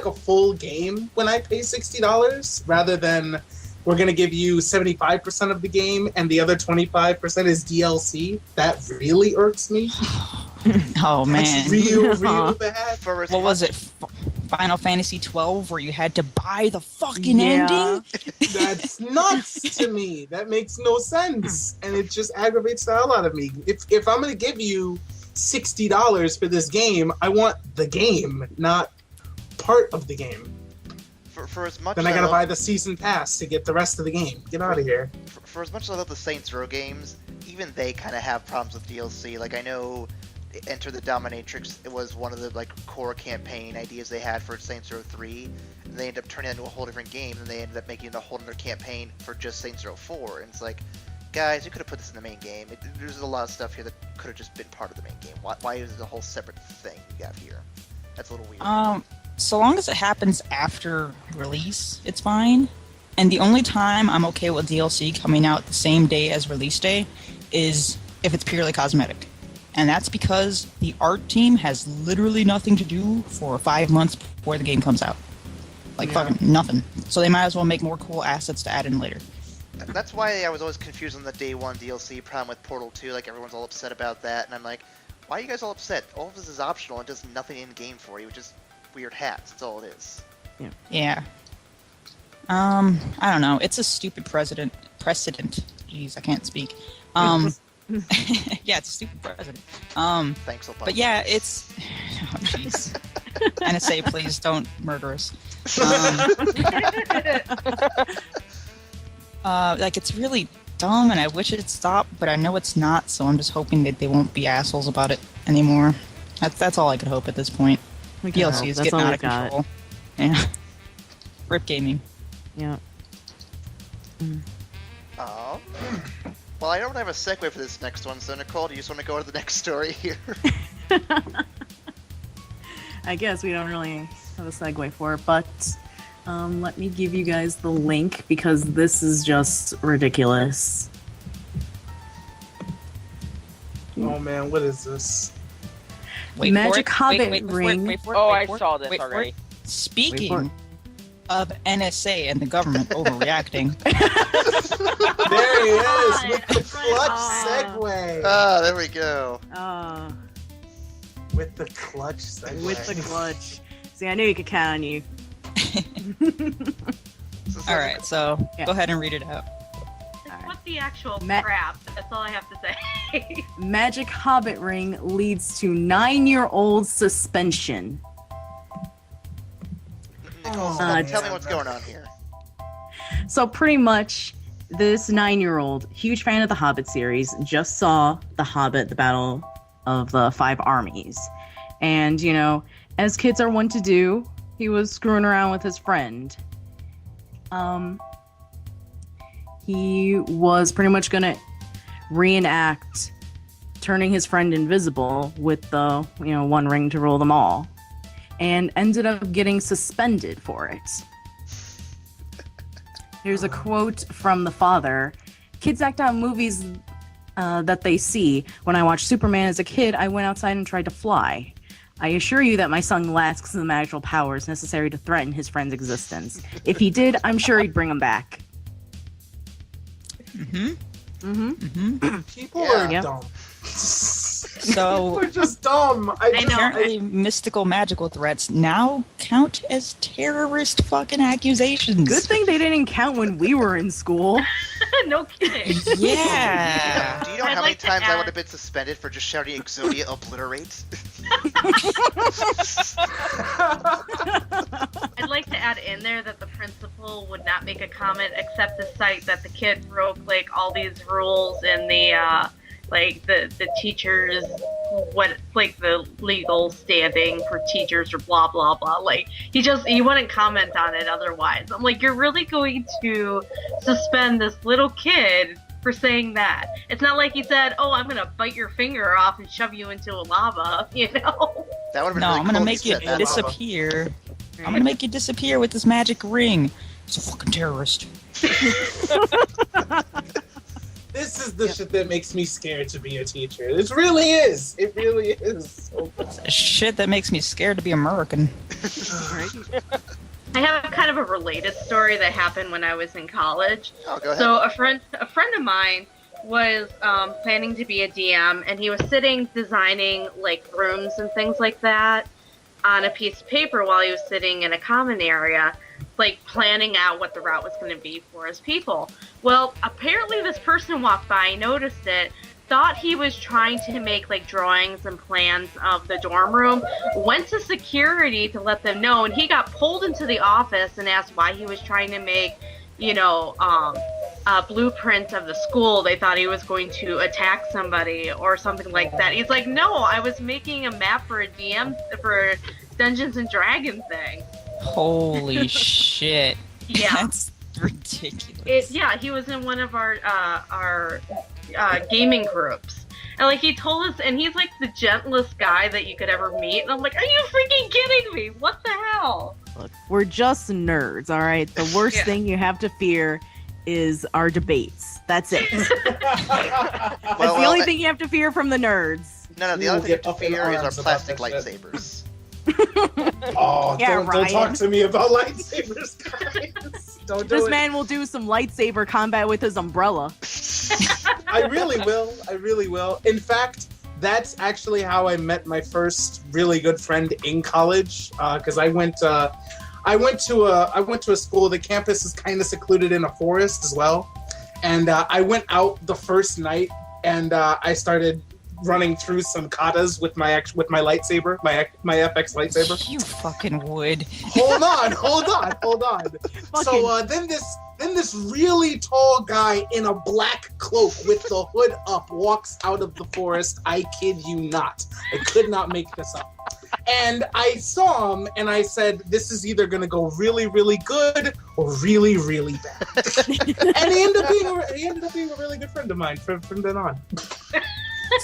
a full game when I pay $60, rather than we're gonna give you 75% of the game and the other 25% is DLC. That really irks me. Oh man, That's real bad. For as what was much- it? Final Fantasy 12, where you had to buy the fucking Yeah. ending? That's nuts to me. That makes no sense, and it just aggravates the hell out of me. If I'm gonna give you $60 for this game, I want the game, not part of the game. For as much Then as I gotta love- buy the season pass to get the rest of the game. Get out of here. for as much as I love the Saints Row games, even they kind of have problems with DLC. I know Enter the Dominatrix, it was one of the core campaign ideas they had for Saints Row 3, and they ended up turning it into a whole different game, and they ended up making it a whole other campaign for just Saints Row 4. And it's guys, you could have put this in the main game. There's a lot of stuff here that could have just been part of the main game. Why is it a whole separate thing you got here? That's a little weird. So long as it happens after release, it's fine. And the only time I'm okay with DLC coming out the same day as release day is if it's purely cosmetic. And that's because the art team has literally nothing to do for 5 months before the game comes out. Fucking nothing. So they might as well make more cool assets to add in later. That's why I was always confused on the day one DLC problem with Portal 2. Everyone's all upset about that, and I'm why are you guys all upset? All of this is optional and does nothing in game for you, just weird hats. That's all it is. Yeah. I don't know. It's a stupid precedent. Jeez, I can't speak. Yeah, it's a stupid precedent. Thanks, Obama. But yeah, it's. Oh, jeez. NSA, please don't murder us. It's really dumb, and I wish it'd stop, but I know it's not, so I'm just hoping that they won't be assholes about it anymore. That's all I could hope at this point. We can DLC hope. is That's getting all out we of got. control. Yeah. Rip gaming. Yeah. Um, Well, I don't have a segue for this next one, so Nicole, do you just want to go to the next story here? I guess we don't really have a segue for it, but let me give you guys the link because this is just ridiculous. Oh man, what is this? Magic Hobbit ring. Oh, I saw this already. Wait for Speaking of NSA and the government overreacting, There he is with the clutch Ah. segue. Ah, there we go. With the clutch segue. With the clutch. See, I knew you could count on you. all right. So Yeah. go ahead and read it out. Alright. What the actual Ma- crap? That's all I have to say. Magic Hobbit ring leads to 9-year-old suspension. Nicole, Oh, tell me man. what's going on here. So pretty much, this 9-year-old, huge fan of the Hobbit series, just saw The Hobbit, the Battle of the Five Armies. And, you know, as kids are wont to do, he was screwing around with his friend. He was pretty much gonna reenact turning his friend invisible with the, one ring to rule them all. And ended up getting suspended for it. Here's a quote from the father. Kids act out in movies that they see. When I watched Superman as a kid, I went outside and tried to fly. I assure you that my son lacks the magical powers necessary to threaten his friend's existence. If he did, I'm sure he'd bring him back. People Yeah. are Yep. dumb. So We're just dumb. I know. apparently, mystical magical threats now count as terrorist fucking accusations. Good thing they didn't count when we were in school. No kidding. Yeah. Do you know I'd how many like to times I add- would have been suspended for just shouting Exodia obliterate? I'd like to add in there that the principal would not make a comment except to cite that the kid broke like all these rules in the the teachers the legal standing for teachers or blah blah blah. Like he wouldn't comment on it otherwise. I'm like, you're really going to suspend this little kid for saying that? It's not like he said, "Oh, I'm gonna bite your finger off and shove you into a lava," you know. That would have been No, really I'm gonna cool if make he you said that. disappear. I'm gonna make you disappear with this magic ring. He's a fucking terrorist. This is the shit that makes me scared to be a teacher. It really is. It really is. So bad. Shit that makes me scared to be American. I have kind of a related story that happened when I was in college. Oh, go ahead. So a friend of mine was planning to be a DM, and he was sitting designing like rooms and things like that on a piece of paper while he was sitting in a common area, like planning out what the route was going to be for his people. Well, apparently this person walked by, noticed it, thought he was trying to make like drawings and plans of the dorm room, went to security to let them know, and he got pulled into the office and asked why he was trying to make, a blueprint of the school. They thought he was going to attack somebody or something like that. He's like, no, I was making a map for a DM for Dungeons and Dragons thing. Holy shit. Yeah. That's ridiculous. He was in one of our gaming groups. And like he told us, and he's like the gentlest guy that you could ever meet. And I'm like, are you freaking kidding me? What the hell? Look, we're just nerds, all right? The worst Yeah. thing you have to fear is our debates. That's it. That's Well, the only thing you have to fear from the nerds. No, We the other will thing get to up in fear is our arms about plastic that shit. lightsabers. Oh, Yeah, don't Ryan. talk to me about lightsabers, guys. Don't do This it. man will do some lightsaber combat with his umbrella. I really will. I really will. In fact, that's actually how I met my first really good friend in college. Because I went to a school. The campus is kind of secluded in a forest as well, and I went out the first night, and I started running through some katas with my lightsaber, my FX lightsaber. You fucking would. Hold on. So then this really tall guy in a black cloak with the hood up walks out of the forest. I kid you not. I could not make this up. And I saw him, and I said, "This is either going to go really, really good or really, really bad." And he ended up being a really good friend of mine from then on.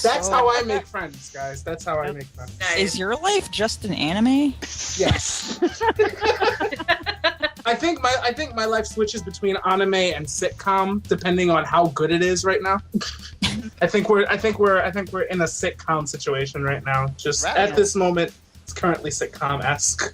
That's how I make friends, guys. That's how I make friends. Is your life just an anime? Yes. I think my life switches between anime and sitcom depending on how good it is right now. I think we're in a sitcom situation right now. Just Right. at this moment, it's currently sitcom-esque.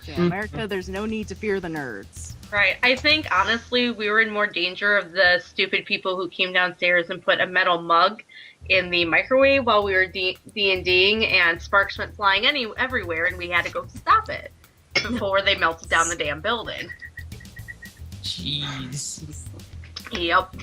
In America, there's no need to fear the nerds. Right. I think, honestly, we were in more danger of the stupid people who came downstairs and put a metal mug in the microwave while we were D&Ding, and sparks went flying everywhere, and we had to go stop it before they melted down the damn building. Jeez. Yep.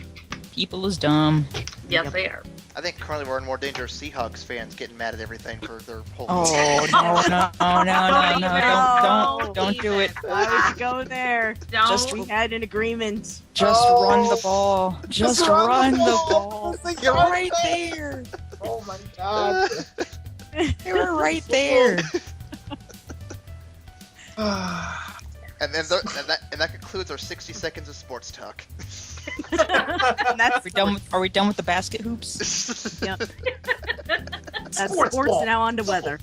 People is dumb. Yes, they are. I think currently we're in more danger of Seahawks fans getting mad at everything for their whole. Oh no! Don't do it. Why would you go there? Don't. Just We had an agreement. Just Oh. run the ball. Just run the ball. Like, You're run right the- there. Oh my god. You were right there. And then that concludes our 60 seconds of sports talk. And that's Are we done with the basket hoops? Yep. That's Sports sports ball. now on to weather.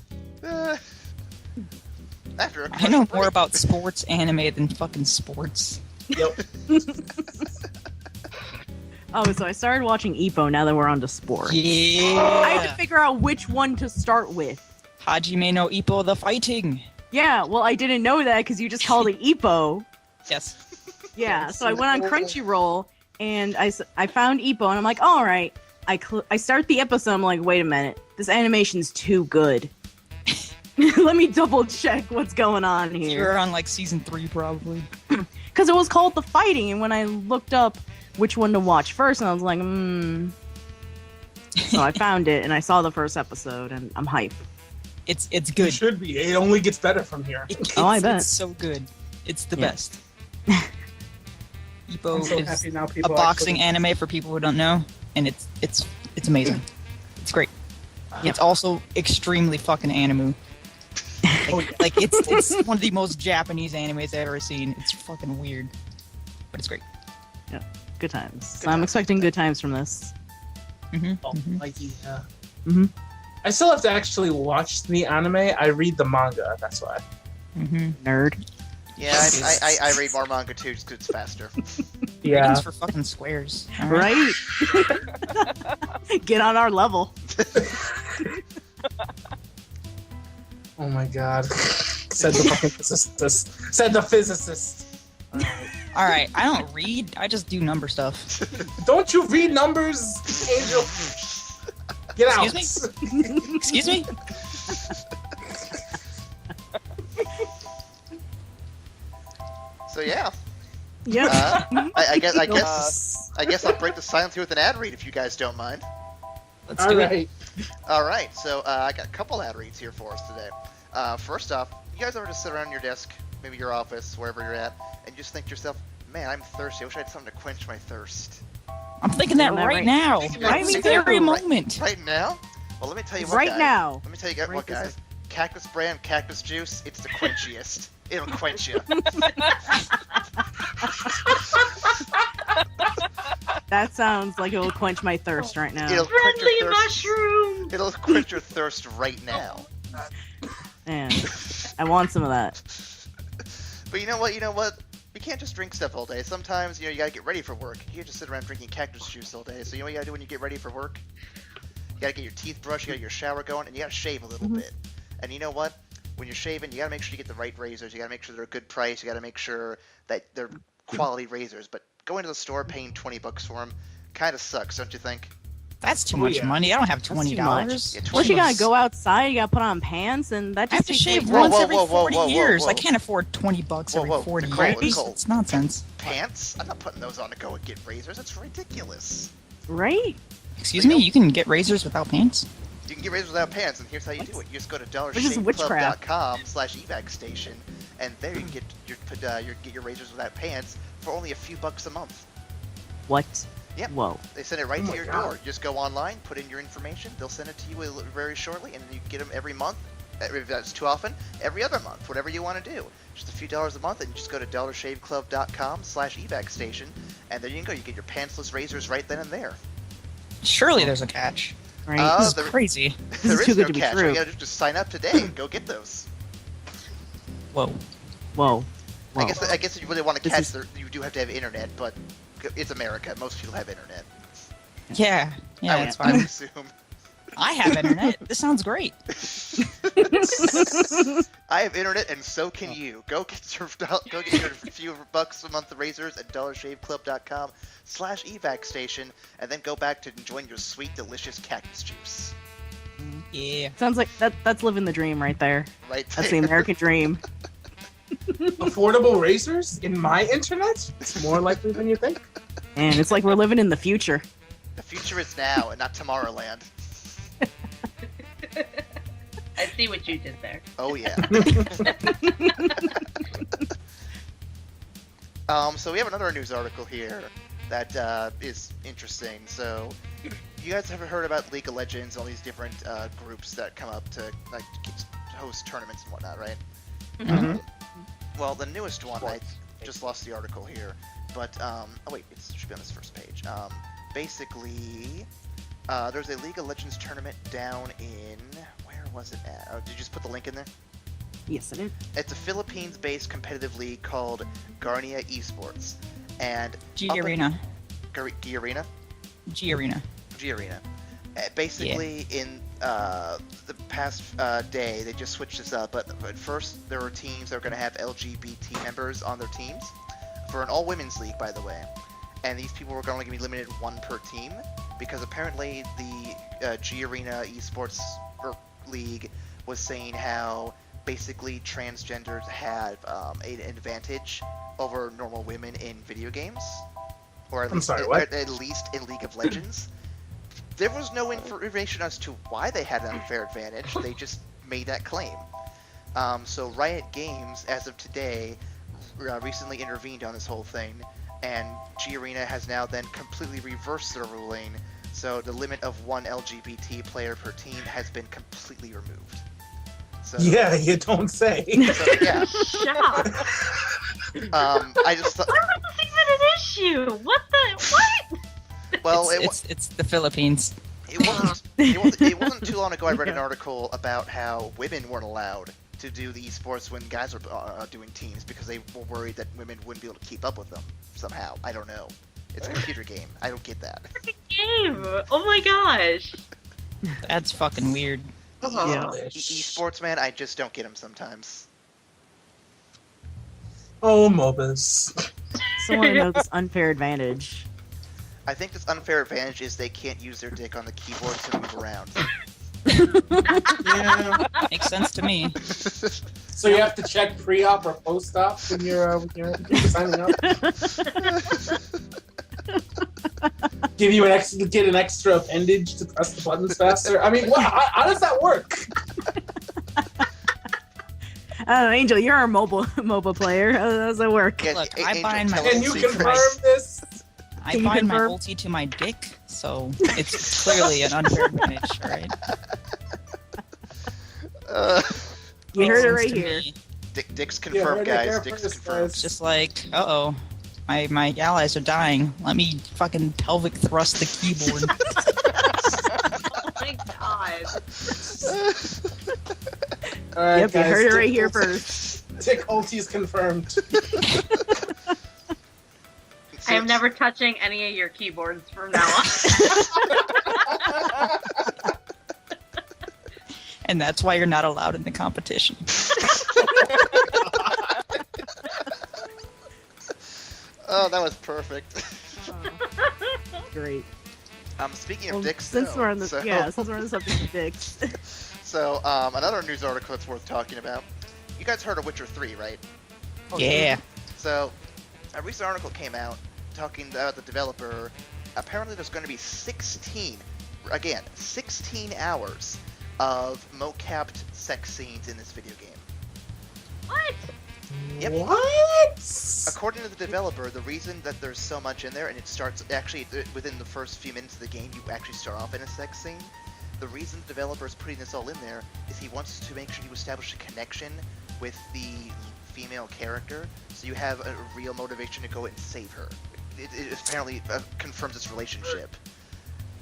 After a I know commercial more break. about sports anime than fucking sports. Yep. Oh, so I started watching Ippo now that we're on to sports. I had to Yeah. figure out which one to start with. Hajime no Ippo the fighting. Yeah, well, I didn't know that because you just called it Ippo. Yes. Yeah, so I went on Crunchyroll and I found Ippo and I'm like, all right. I start the episode. I'm like, wait a minute, this animation's too good. Let me double check what's going on You're here. on like season 3 probably. Because it was called The Fighting, and when I looked up which one to watch first, and I was like, So I found it and I saw the first episode and I'm hyped. It's It good. should be. It only gets better from here. Oh, I bet. It's so good. It's the Yeah. best. I'm Ippo so is happy now a people boxing actually... anime for people who don't know, and it's amazing. It's great. It's also extremely fucking anime. Like it's one of the most Japanese animes I've ever seen. It's fucking weird, but it's great. Good times. So I'm expecting good times from this. Oh, like, yeah. Mhm. I still have to actually watch the anime. I read the manga, that's why. Nerd. Yeah, I read more manga too, just 'cause it's faster. Yeah. Reading's for fucking squares. all right? Right? Get on our level. Oh my god. Said the fucking physicist. Said the physicist. All right, I don't read. I just do number stuff. Don't you read numbers, Angel? Get out. Excuse me? So yeah, Yep. I guess I'll break the silence here with an ad read if you guys don't mind. Let's All do it. right. All right, so I got a couple ad reads here for us today. First off, you guys ever just sit around your desk, maybe your office, wherever you're at, and just think to yourself, man, I'm thirsty. I wish I had something to quench my thirst. I'm thinking that Isn't that right right? now. Right This me very too. moment. Right now? Well, let me tell you what, Right guys. now. Let me tell you Right what, this guys. Cactus brand, cactus juice, it's the quenchiest. It'll quench you. That sounds like it will quench my thirst right now. It'll quench Friendly your thirst. mushroom! It'll quench your thirst right now. Man, I want some of that. But you know what? You can't just drink stuff all day. Sometimes, you gotta get ready for work. You can't just sit around drinking cactus juice all day. So you know what you gotta do when you get ready for work? You gotta get your teeth brushed, you gotta get your shower going, and you gotta shave a little bit. And you know what? When you're shaving, you gotta make sure you get the right razors. You gotta make sure they're a good price. You gotta make sure that they're quality razors. But going to the store, paying $20 for them, kind of sucks, don't you think? That's too Oh, much yeah. money. I don't have That's too $20. much. Yeah, Plus, you gotta $20. go outside. You gotta put on pants, and that I have just to takes shave way once Whoa, every whoa, whoa, 40 whoa, years. whoa. I can't afford $20 every Whoa, 40 Nicole, years. Nicole. It's nonsense. Pants? I'm not putting those on to go and get razors. That's ridiculous. right. Excuse me, you can get razors without pants? You can get razors without pants, and here's how you do it. You just go to Which is witchcraft. dollarshaveclub.com/evac station, and there you can get your razors without pants for only a few bucks a month. What? Yep. Whoa. They send it right Oh to my your God. door. Just go online, put in your information. They'll send it to you very shortly, and you get them every month. If that's too often, every other month, whatever you want to do. Just a few dollars a month, and you just go to dollarshaveclub.com/evac station, and there you can go. You get your pantsless razors right then and there. Surely there's a catch. Right? This is there- crazy. There is is too no good to be catch. true. You gotta just sign up today and go get those. Whoa. Whoa. Whoa. I guess if you really want to This catch, is- you do have to have internet, but it's America. Most people have internet. Yeah. Yeah, I that's would fine. assume. I have internet. This sounds great. I have internet, and so can you. Go get your few bucks a month of razors at dollarshaveclub.com/evac station, and then go back to enjoying your sweet, delicious cactus juice. Yeah. Sounds like that's living the dream right there. Right That's the there. American dream. Affordable razors in my internet? It's more likely than you think. And it's like we're living in the future. The future is now, and not Tomorrowland. I see what you did there. Oh yeah. So we have another news article here that is interesting. So, you guys have heard about League of Legends, all these different groups that come up to like host tournaments and whatnot, right? Mhm. Well, the newest one, I just lost the article here, but oh wait, it should be on this first page. Basically, there's a League of Legends tournament down in where was it at? Oh, did you just put the link in there? Yes, it is. It's a Philippines-based competitive league called Garena Esports, and G up in- Arena. Garena. G Arena. G-Arena. Basically, in the past day, they just switched this up. But at first, there were teams that were going to have LGBT members on their teams for an all-women's league, by the way. And these people were only going to be limited one per team because apparently the G-Arena Esports League was saying how basically transgenders have an advantage over normal women in video games, or at I'm least, sorry, what? at least in League of Legends. There was no information as to why they had an unfair advantage. They just made that claim. So Riot Games, as of today, recently intervened on this whole thing, and G-Arena has now then completely reversed their ruling. So the limit of one LGBT player per team has been completely removed. So, Yeah, you don't say. So, yeah. Shut up. I just thought, Why was this even an issue? What the? What? well, It's the Philippines. it wasn't too long ago I read an article about how women weren't allowed to do the esports when guys were doing teams because they were worried that women wouldn't be able to keep up with them somehow. I don't know. It's a computer game. I don't get that. Game. Oh my gosh. That's fucking weird. Yeah. Esports, man, I just don't get them sometimes. Oh, MOBAs. So want to know this unfair advantage. I think this unfair advantage is they can't use their dick on the keyboard to move around. Yeah. Makes sense to me. So you have to check pre-op or post-op when you're signing up. Get an extra appendage to press the buttons faster. I mean, how does that work? Angel, you're our mobile player. How does that work? Yeah, Look, I Angel, bind my- tell us Can the you secret. confirm this? I Can you bind my confirm? ulti to my dick, so it's clearly an unfair advantage, alright? You heard it Makes right sense to here. me. Dick's Yeah, confirmed, right guys. there Dick's first, confirmed. It's just like, uh-oh, my allies are dying. Let me fucking pelvic thrust the keyboard. Oh my god. All right, Yep, you guys, heard it right Dick here ulti- first. Dick ulti's confirmed. I am never touching any of your keyboards from now on. And that's why you're not allowed in the competition. Oh, that was perfect. Great. Speaking Well, of dicks, since though, we're on the so, since we're on the subject of dicks. so another news article that's worth talking about. You guys heard of Witcher 3, right? Yeah. So, a recent article came out talking about the developer. Apparently, there's going to be 16 hours of mo-capped sex scenes in this video game. What? Yep. What? According to the developer, the reason that there's so much in there, and it starts actually within the first few minutes of the game, you actually start off in a sex scene. The reason the developer is putting this all in there is he wants to make sure you establish a connection with the female character, so you have a real motivation to go and save her. It apparently confirms this relationship.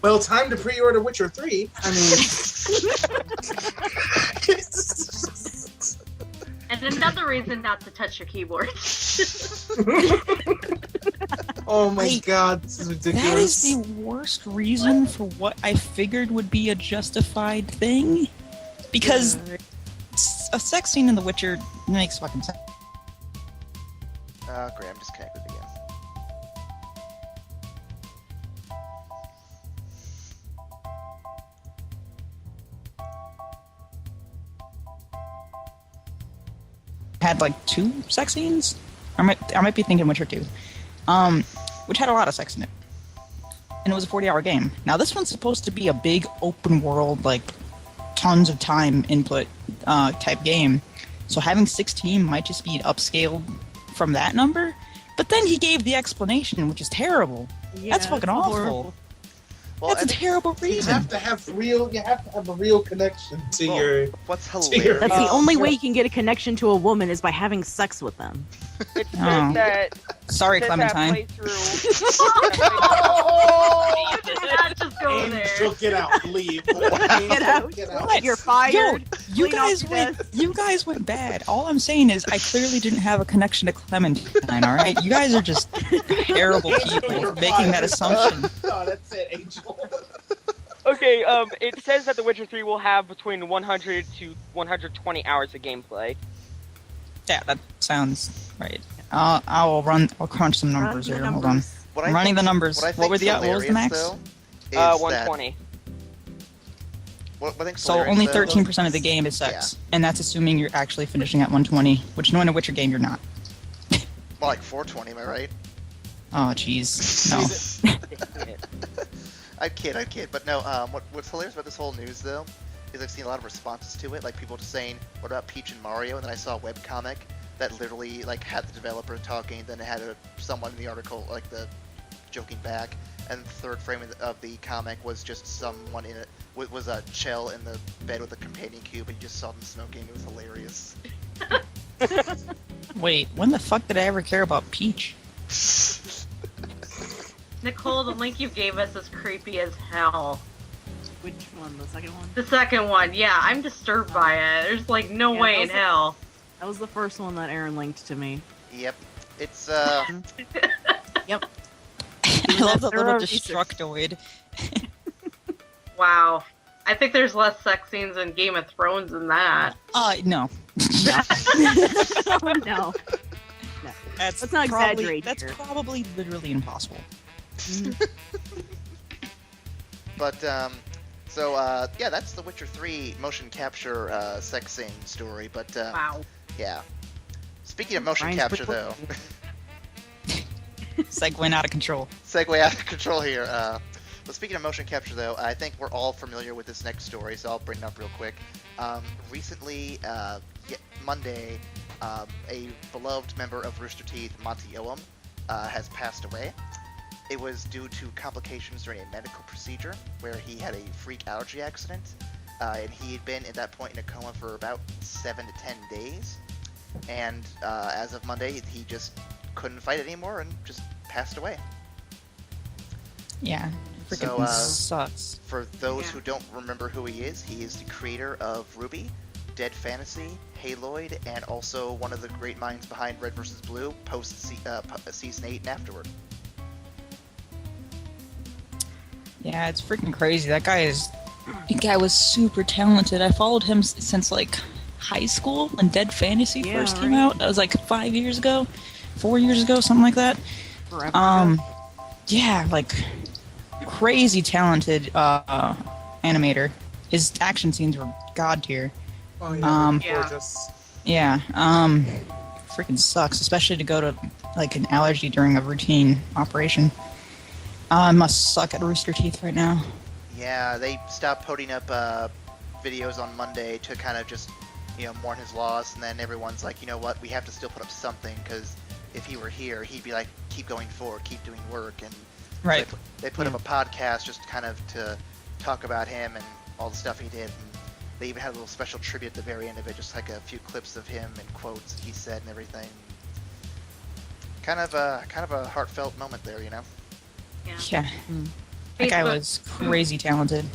Well, time to pre-order Witcher 3. I mean... And another reason not to touch your keyboard. Oh my god, this is ridiculous. That is the worst reason for what I figured would be a justified thing. Because a sex scene in The Witcher makes fucking sense. Graham disconnected again. Had like 2 sex scenes? I might be thinking Witcher 2. Which had a lot of sex in it. And it was a 40-hour game. Now this one's supposed to be a big open world, like tons of time input type game. So having 16 might just be upscaled from that number. But then he gave the explanation, which is terrible. Yeah, That's fucking awful. horrible. Well, That's I a think- terrible You reason. have to have a real connection to Well, your... What's to your- hilarious? That's the Oh, only sure. way you can get a connection to a woman is by having sex with them. It says Oh. that Sorry, says Clementine. that playthrough. Oh, you did not just go there. Angel, get out, leave. Get out. Get out. What? You're fired. Yo, you Clean off guys your went. desk. You guys went bad. All I'm saying is, I clearly didn't have a connection to Clementine. All right, you guys are just terrible people for making that assumption. Oh, that's it, Angel. Okay, it says that The Witcher 3 will have between 100 to 120 hours of gameplay. Yeah, that sounds right. I'll crunch some numbers here. Hold on. What I'm running the numbers. What, I What were think's the what was the hilarious, max? though, is that- 120. What I think's So hilarious, only though, 13% of the game is sex, and that's assuming you're actually finishing at 120. Which, knowing a Witcher game, you're not. Well, like 420, am I right? Oh, jeez. No. I'd kid, but no. What's hilarious about this whole news though is I've seen a lot of responses to it, like people just saying, "What about Peach and Mario?" And then I saw a webcomic that literally like had the developer talking, then it had someone in the article like the joking back, and the third frame of the comic was just someone in it was a Chell in the bed with a companion cube, and you just saw them smoking. It was hilarious. Wait, when the fuck did I ever care about Peach? Nicole, the link you gave us is creepy as hell. Which one? The second one? The second one, yeah, I'm disturbed by it. There's like no Yeah, way that in was hell. That was the first one that Erin linked to me. Yep, it's Yep. I love the little Thorough destructoid. Wow. I think there's less sex scenes in Game of Thrones than that. No. Oh, no. That's Let's not probably, exaggerate That's here. probably literally impossible. But, yeah, that's the Witcher 3 motion capture sex scene story, but, Wow. yeah. Speaking of motion Ryan's capture, pretty though, Segue out of control. segue out of control here, but speaking of motion capture, though, I think we're all familiar with this next story, so I'll bring it up real quick. Recently, Monday, a beloved member of Rooster Teeth, Monty Oum, has passed away. It was due to complications during a medical procedure where he had a freak allergy accident, and he had been at that point in a coma for about 7 to 10 days. And as of Monday, he just couldn't fight it anymore and just passed away. Yeah. Freaking So, sucks. For those Yeah. who don't remember who he is the creator of Ruby, Dead Fantasy, Haloid, and also one of the great minds behind Red vs. Blue, Season 8 and afterward. Yeah, it's freaking crazy. That guy was super talented. I followed him since like high school when Dead Fantasy Yeah, first came right. out. That was like 5 years ago, 4 years ago, something like that. Forever. Yeah, like crazy talented animator. His action scenes were god tier. Oh, yeah, Yeah. gorgeous. Yeah, freaking sucks, especially to go to like an allergy during a routine operation. It must suck at Rooster Teeth right now. Yeah, they stopped putting up videos on Monday to kind of just mourn his loss, and then everyone's like, you know what, we have to still put up something, because if he were here, he'd be like, keep going forward, keep doing work, and Right. they put up a podcast just kind of to talk about him and all the stuff he did, and they even had a little special tribute at the very end of it, just like a few clips of him and quotes he said and everything. Kind of a heartfelt moment there, Yeah. Mm. That guy Facebook- was crazy talented.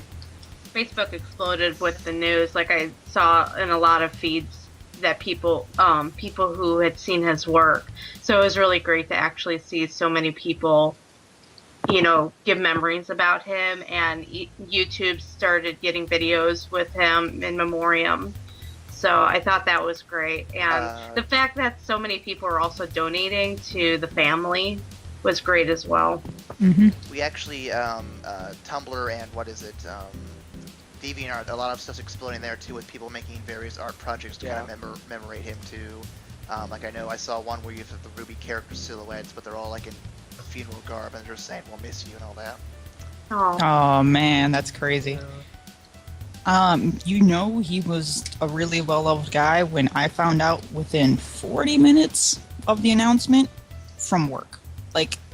Facebook exploded with the news. Like I saw in a lot of feeds that people who had seen his work. So it was really great to actually see so many people, give memories about him, and YouTube started getting videos with him in memoriam. So I thought that was great. And the fact that so many people are also donating to the family was great as well. Mm-hmm. We actually, Tumblr and DeviantArt, a lot of stuff's exploding there too, with people making various art projects to kind of commemorate him too. Like I know I saw one where you have the Ruby character silhouettes, but they're all like in funeral garb, and they're saying we'll miss you and all that. Oh man, that's crazy. He was a really well-loved guy when I found out within 40 minutes of the announcement from work.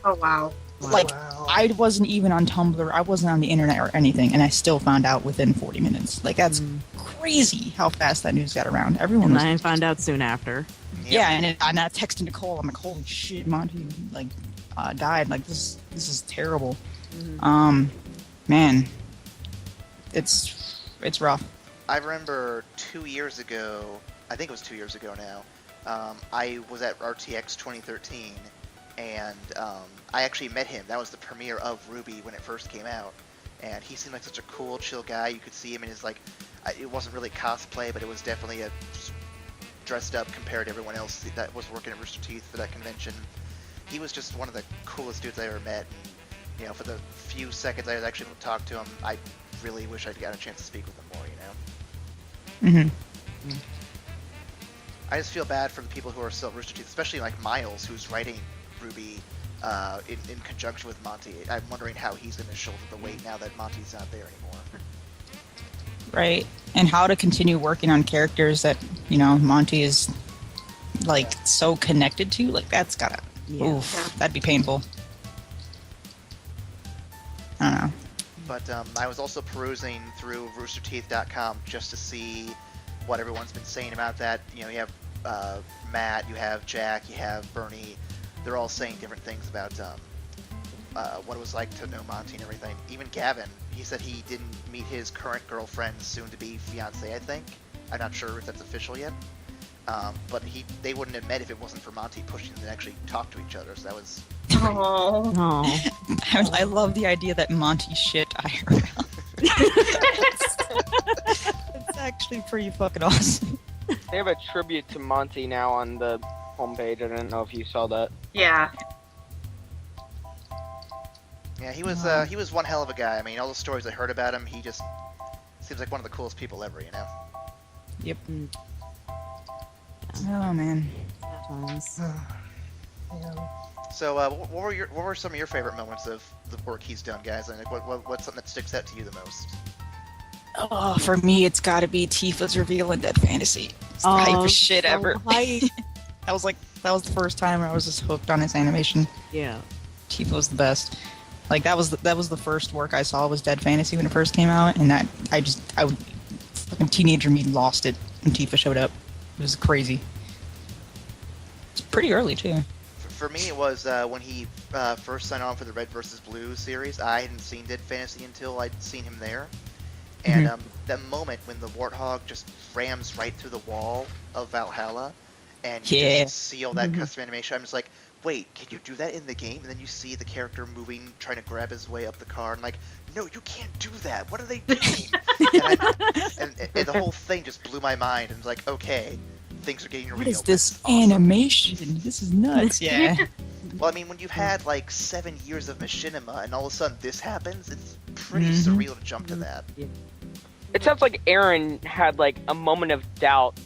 Oh wow. Wow. I wasn't even on Tumblr, I wasn't on the internet or anything, and I still found out within 40 minutes. That's crazy how fast that news got around. Everyone And was... I found out soon after. Yeah, and I texted Nicole, I'm like, holy shit, Monty, died. This is terrible. Man, it's rough. I remember 2 years ago, I think it was 2 years ago now, I was at RTX 2013, and I actually met him. That was the premiere of Ruby when it first came out, and he seemed like such a cool, chill guy. You could see him in his, it wasn't really cosplay, but it was definitely dressed up compared to everyone else that was working at Rooster Teeth for that convention. He was just one of the coolest dudes I ever met, and, for the few seconds I was actually able to talk to him, I really wish I'd gotten a chance to speak with him more, Mm-hmm. I just feel bad for the people who are still at Rooster Teeth, especially like Miles, who's writing Ruby in conjunction with Monty. I'm wondering how he's going to shoulder the weight now that Monty's not there anymore. Right, and how to continue working on characters that, Monty is, so connected to. That's gotta... Yeah. Oof, that'd be painful. I don't know. But I was also perusing through roosterteeth.com just to see what everyone's been saying about that. You have Matt, you have Jack, you have Bernie. They're all saying different things about what it was like to know Monty and everything. Even Gavin, he said he didn't meet his current girlfriend's soon-to-be fiance, I think. I'm not sure if that's official yet. But they wouldn't have met if it wasn't for Monty pushing them to actually talk to each other, so that was... Oh. I love the idea that Monty shit IRL. It's actually pretty fucking awesome. They have a tribute to Monty now on the homepage. I didn't know if you saw that. Yeah. Yeah, he was one hell of a guy. I mean, all the stories I heard about him, he just seems like one of the coolest people ever, Yep. Oh man. Times. So, what were some of your favorite moments of the work he's done, guys? And what's something that sticks out to you the most? Oh, for me, it's got to be Tifa's reveal in Dead Fantasy. It's the hypest shit ever. That was the first time I was just hooked on his animation. Yeah. Tifa was the best. That was the first work I saw was Dead Fantasy when it first came out, and fucking teenager me lost it when Tifa showed up. It was crazy. It's pretty early too. For me, it was when he first signed on for the Red vs. Blue series. I hadn't seen Dead Fantasy until I'd seen him there. And that moment when the Warthog just rams right through the wall of Valhalla, and you just see all that custom animation, I'm just like, wait, can you do that in the game? And then you see the character moving, trying to grab his way up the car, and like, no, you can't do that. What are they doing? and the whole thing just blew my mind. And like, okay, things are getting real. What is this Awesome. animation? This is nuts. Yeah. Well, I mean, when you've had 7 years of machinima, and all of a sudden this happens, it's pretty surreal to jump to that. It sounds like Erin had a moment of doubt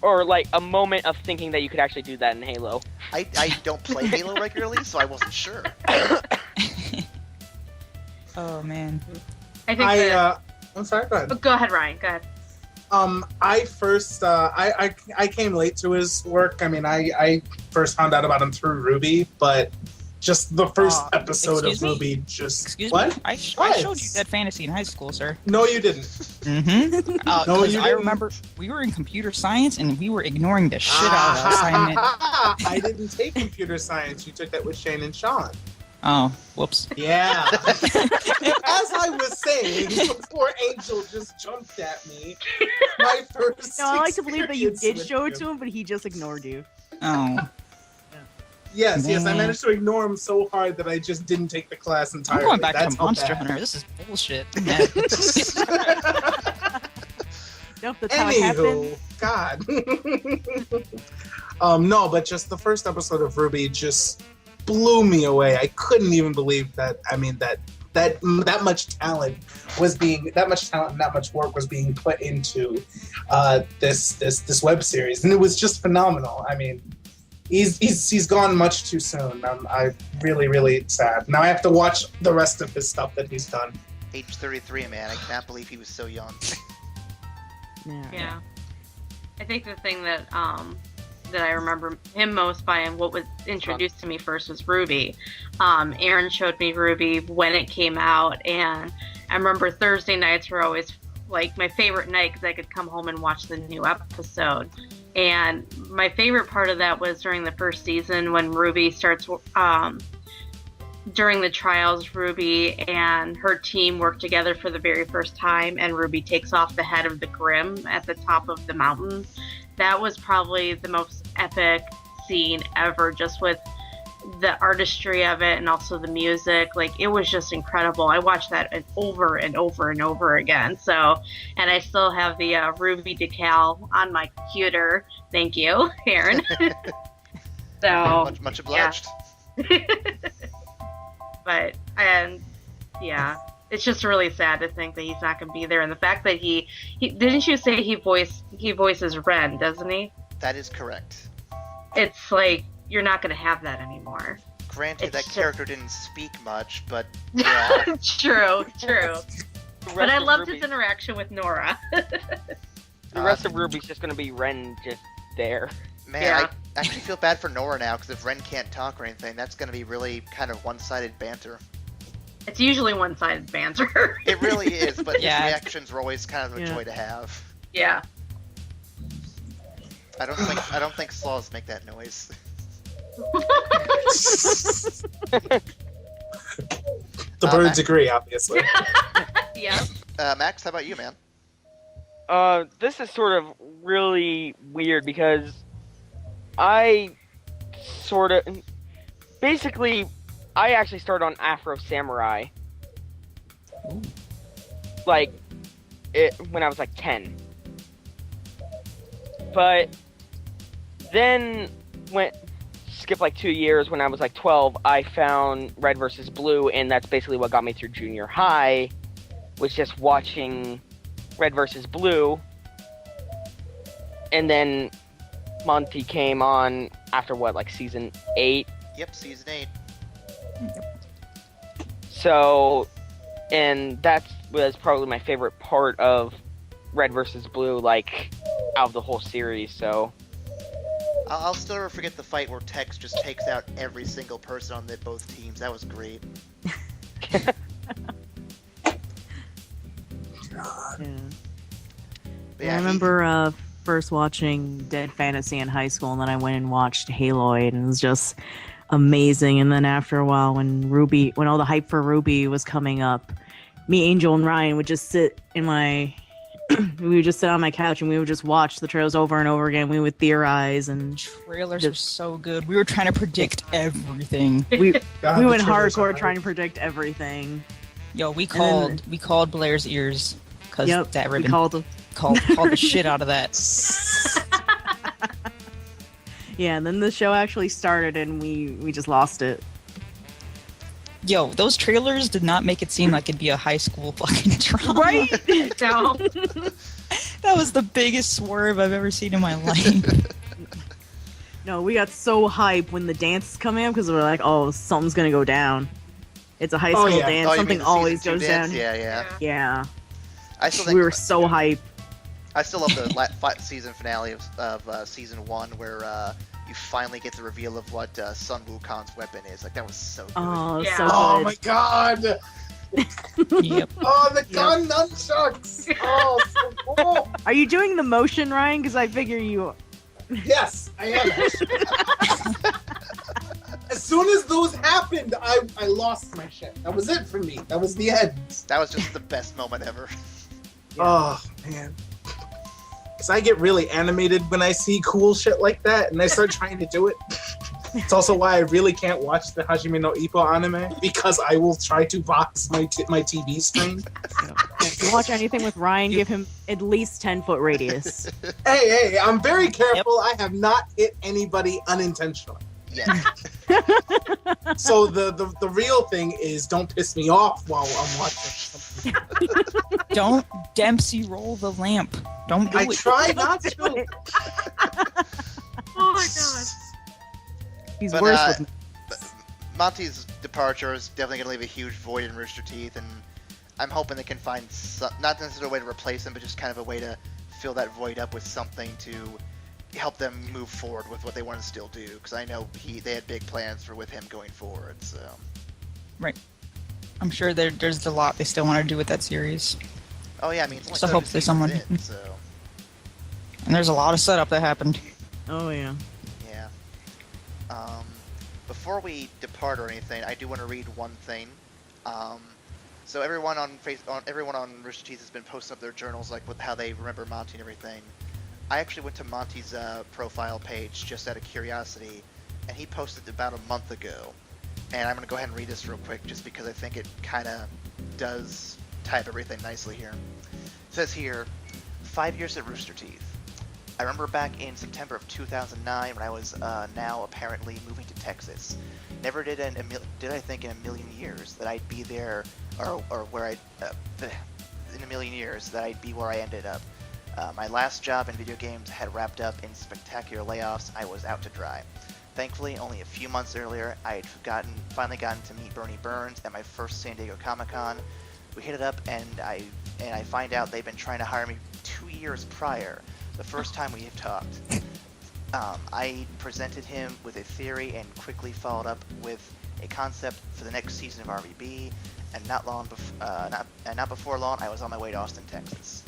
or a moment of thinking that you could actually do that in Halo. I don't play Halo regularly, so I wasn't sure. Oh man. I think I'm sorry, go ahead. Go ahead, Ryan. Go ahead. I first I came late to his work. I mean, I first found out about him through Ruby, but just the first episode of excuse me? Ruby just Excuse what? me? I What? showed you Dead Fantasy in high school, sir. No, you didn't. Mm-hmm. No, you I didn't. remember we were in computer science and we were ignoring the shit out of the assignment. I didn't take computer science. You took that with Shane and Sean. Oh, whoops. Yeah. As I was saying before Angel just jumped at me, my first. No, I like to believe that you experience did with show it him. to him, but he just ignored you. Oh. Yes, I Man. managed to ignore him so hard that I just didn't take the class I'm entirely. going back That's to how Monster bad. Hunter. This is bullshit. I'm mad. Nope, that's how it happened. Anywho, God. No, but just the first episode of Ruby just blew me away. I couldn't even believe that. I mean, that much talent was being, that much talent and that much work was being put into this web series, and it was just phenomenal. I mean, he's gone much too soon. I'm really sad. Now I have to watch the rest of his stuff that he's done. Age 33, man. I can't believe he was so young. Yeah. I think the thing that that I remember him most by and what was introduced to me first was Ruby. Erin showed me Ruby when it came out, and I remember Thursday nights were always like my favorite night because I could come home and watch the new episode. And my favorite part of that was during the first season when Ruby starts during the trials, Ruby and her team work together for the very first time, and Ruby takes off the head of the Grim at the top of the mountain. That was probably the most epic scene ever, just with the artistry of it and also the music. Like, it was just incredible. I watched that over and over and over again. So, and I still have the Ruby decal on my computer. Thank you, Erin. So, Much obliged. but yeah, it's just really sad to think that he's not going to be there, and the fact that he didn't you say he voices Ren, doesn't he? That is correct. It's like you're not going to have that anymore. Granted, It's that just- character didn't speak much, but yeah. True. The But rest I of loved Ruby- his interaction with Nora. The rest of Ruby's just gonna be Ren just there. Man, Yeah. I actually feel bad for Nora now, because if Ren can't talk or anything, that's going to be really kind of one-sided banter. It's usually one-sided banter. It really is, but Yeah. his reactions were always kind of a Yeah. joy to have. Yeah. I don't think sloths make that noise. The birds agree, obviously. Yeah. Max, how about you, man? This is sort of really weird because I actually started on Afro Samurai. Like, when I was like 10. But then skip like 2 years, when I was like 12, I found Red vs. Blue, and that's basically what got me through junior high, was just watching Red vs. Blue. And then Monty came on after what, like season 8? Yep, season 8. So, and that was probably my favorite part of Red vs. Blue, like, out of the whole series, so... I'll still never forget the fight where Tex just takes out every single person on both teams. That was great. Yeah. But I remember first watching Dead Fantasy in high school, and then I went and watched Haloid, and it was just amazing. And then after a while, when all the hype for Ruby was coming up, me, Angel, and Ryan would just sit we would just sit on my couch and we would just watch the trailers over and over again. We would theorize, and Trailers were so good. We were trying to predict everything. we God, we the went trailers are hardcore trying to predict everything. Yo, we then- called Blair's ears because Yep, that we ribbon called them. called the shit out of that. Yeah, and then the show actually started, and we just lost it. Yo, those trailers did not make it seem like it'd be a high school fucking drama. Right? So, That was the biggest swerve I've ever seen in my life. No, we got so hyped when the dances come in because we're like, oh, something's gonna go down. It's a high Oh, school yeah. dance. Oh, you mean Something the always season 2 goes dance? down. Yeah. Yeah. I still think We were so hyped. I still love the season finale of season 1 where you finally get the reveal of what Sun Wukong's weapon is. Like, that was so good. Oh, Yeah. so good. Oh my god! Yep. Oh, the gun nunchucks! Oh, so cool! Are you doing the motion, Ryan? Because I figure you. Yes, I am. As soon as those happened, I lost my shit. That was it for me. That was the end. That was just the best moment ever. Oh, man. Because I get really animated when I see cool shit like that, and I start trying to do it. It's also why I really can't watch the Hajime no Ippo anime, because I will try to box my TV screen. If you watch anything with Ryan, give him at least 10-foot radius. Hey, I'm very careful. I have not hit anybody unintentionally. Yeah. So the real thing is, don't piss me off while I'm watching something. Don't Dempsey roll the lamp. Don't do I it. try not to. Oh my god. He's But, worse with. Monty's departure is definitely going to leave a huge void in Rooster Teeth, and I'm hoping they can find not necessarily a way to replace him, but just kind of a way to fill that void up with something to help them move forward with what they want to still do. Because I know they had big plans with him going forward. So I'm sure there's a lot they still want to do with that series. oh yeah, I mean, it's only So 30 hopefully someone- seasons in, so And there's a lot of setup that happened. Oh yeah. yeah. Before we depart or anything, I do want to read one thing. So everyone on Rooster Teeth has been posting up their journals, like with how they remember Monty and everything. I actually went to Monty's profile page just out of curiosity, and he posted about a month ago. And I'm going to go ahead and read this real quick, just because I think it kind of does type everything nicely here. It says here, 5 years at Rooster Teeth. I remember back in September of 2009 when I was now apparently moving to Texas. Never did I think in a million years that I'd be there, or where I'd in a million years that I'd be where I ended up. My last job in video games had wrapped up in spectacular layoffs. I was out to dry. Thankfully, only a few months earlier, I had finally gotten to meet Bernie Burns at my first San Diego Comic-Con. We hit it up, and I find out they've been trying to hire me 2 years prior, the first time we have talked. I presented him with a theory and quickly followed up with a concept for the next season of RVB, and not before long, I was on my way to Austin, Texas.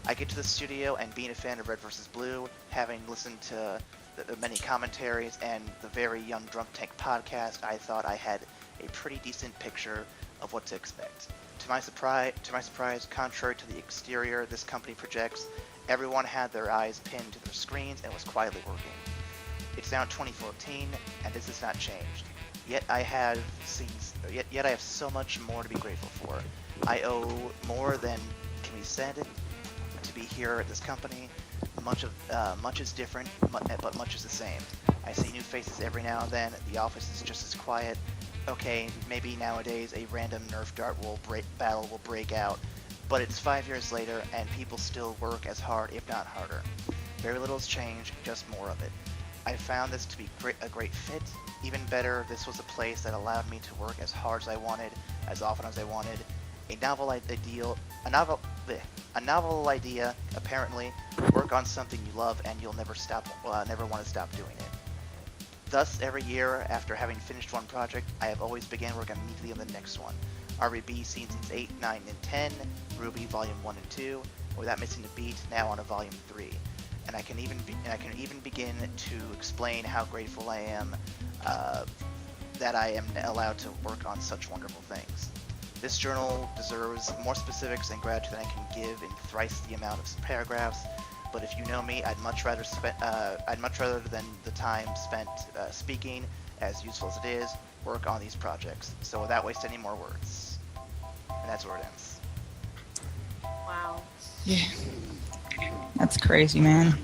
I get to the studio, and being a fan of Red vs. Blue, having listened to the many commentaries and the very Young Drunk Tank podcast, I thought I had a pretty decent picture of what to expect. To my surprise, contrary to the exterior this company projects, everyone had their eyes pinned to their screens and was quietly working. It's now 2014, and this has not changed. Yet I have so much more to be grateful for. I owe more than can be said to be here at this company. Much is different, but much is the same. I see new faces every now and then. The office is just as quiet. Okay, maybe nowadays a random Nerf dart battle will break out, but it's 5 years later and people still work as hard, if not harder. Very little has changed, just more of it. I found this to be a great fit. Even better, this was a place that allowed me to work as hard as I wanted, as often as I wanted. A novel idea, apparently. Work on something you love and you'll never want to stop doing it. Thus, every year, after having finished one project, I have always began work immediately on the next one. RVB Seasons 8, 9, and 10, Ruby Volume 1 and 2, without missing a beat, now on a Volume 3. And I can even begin to explain how grateful I am that I am allowed to work on such wonderful things. This journal deserves more specifics and gratitude than I can give in thrice the amount of paragraphs. But if you know me, I'd much rather than the time spent speaking, as useful as it is, work on these projects. So without wasting any more words, and that's where it ends. Wow. Yeah. That's crazy, man.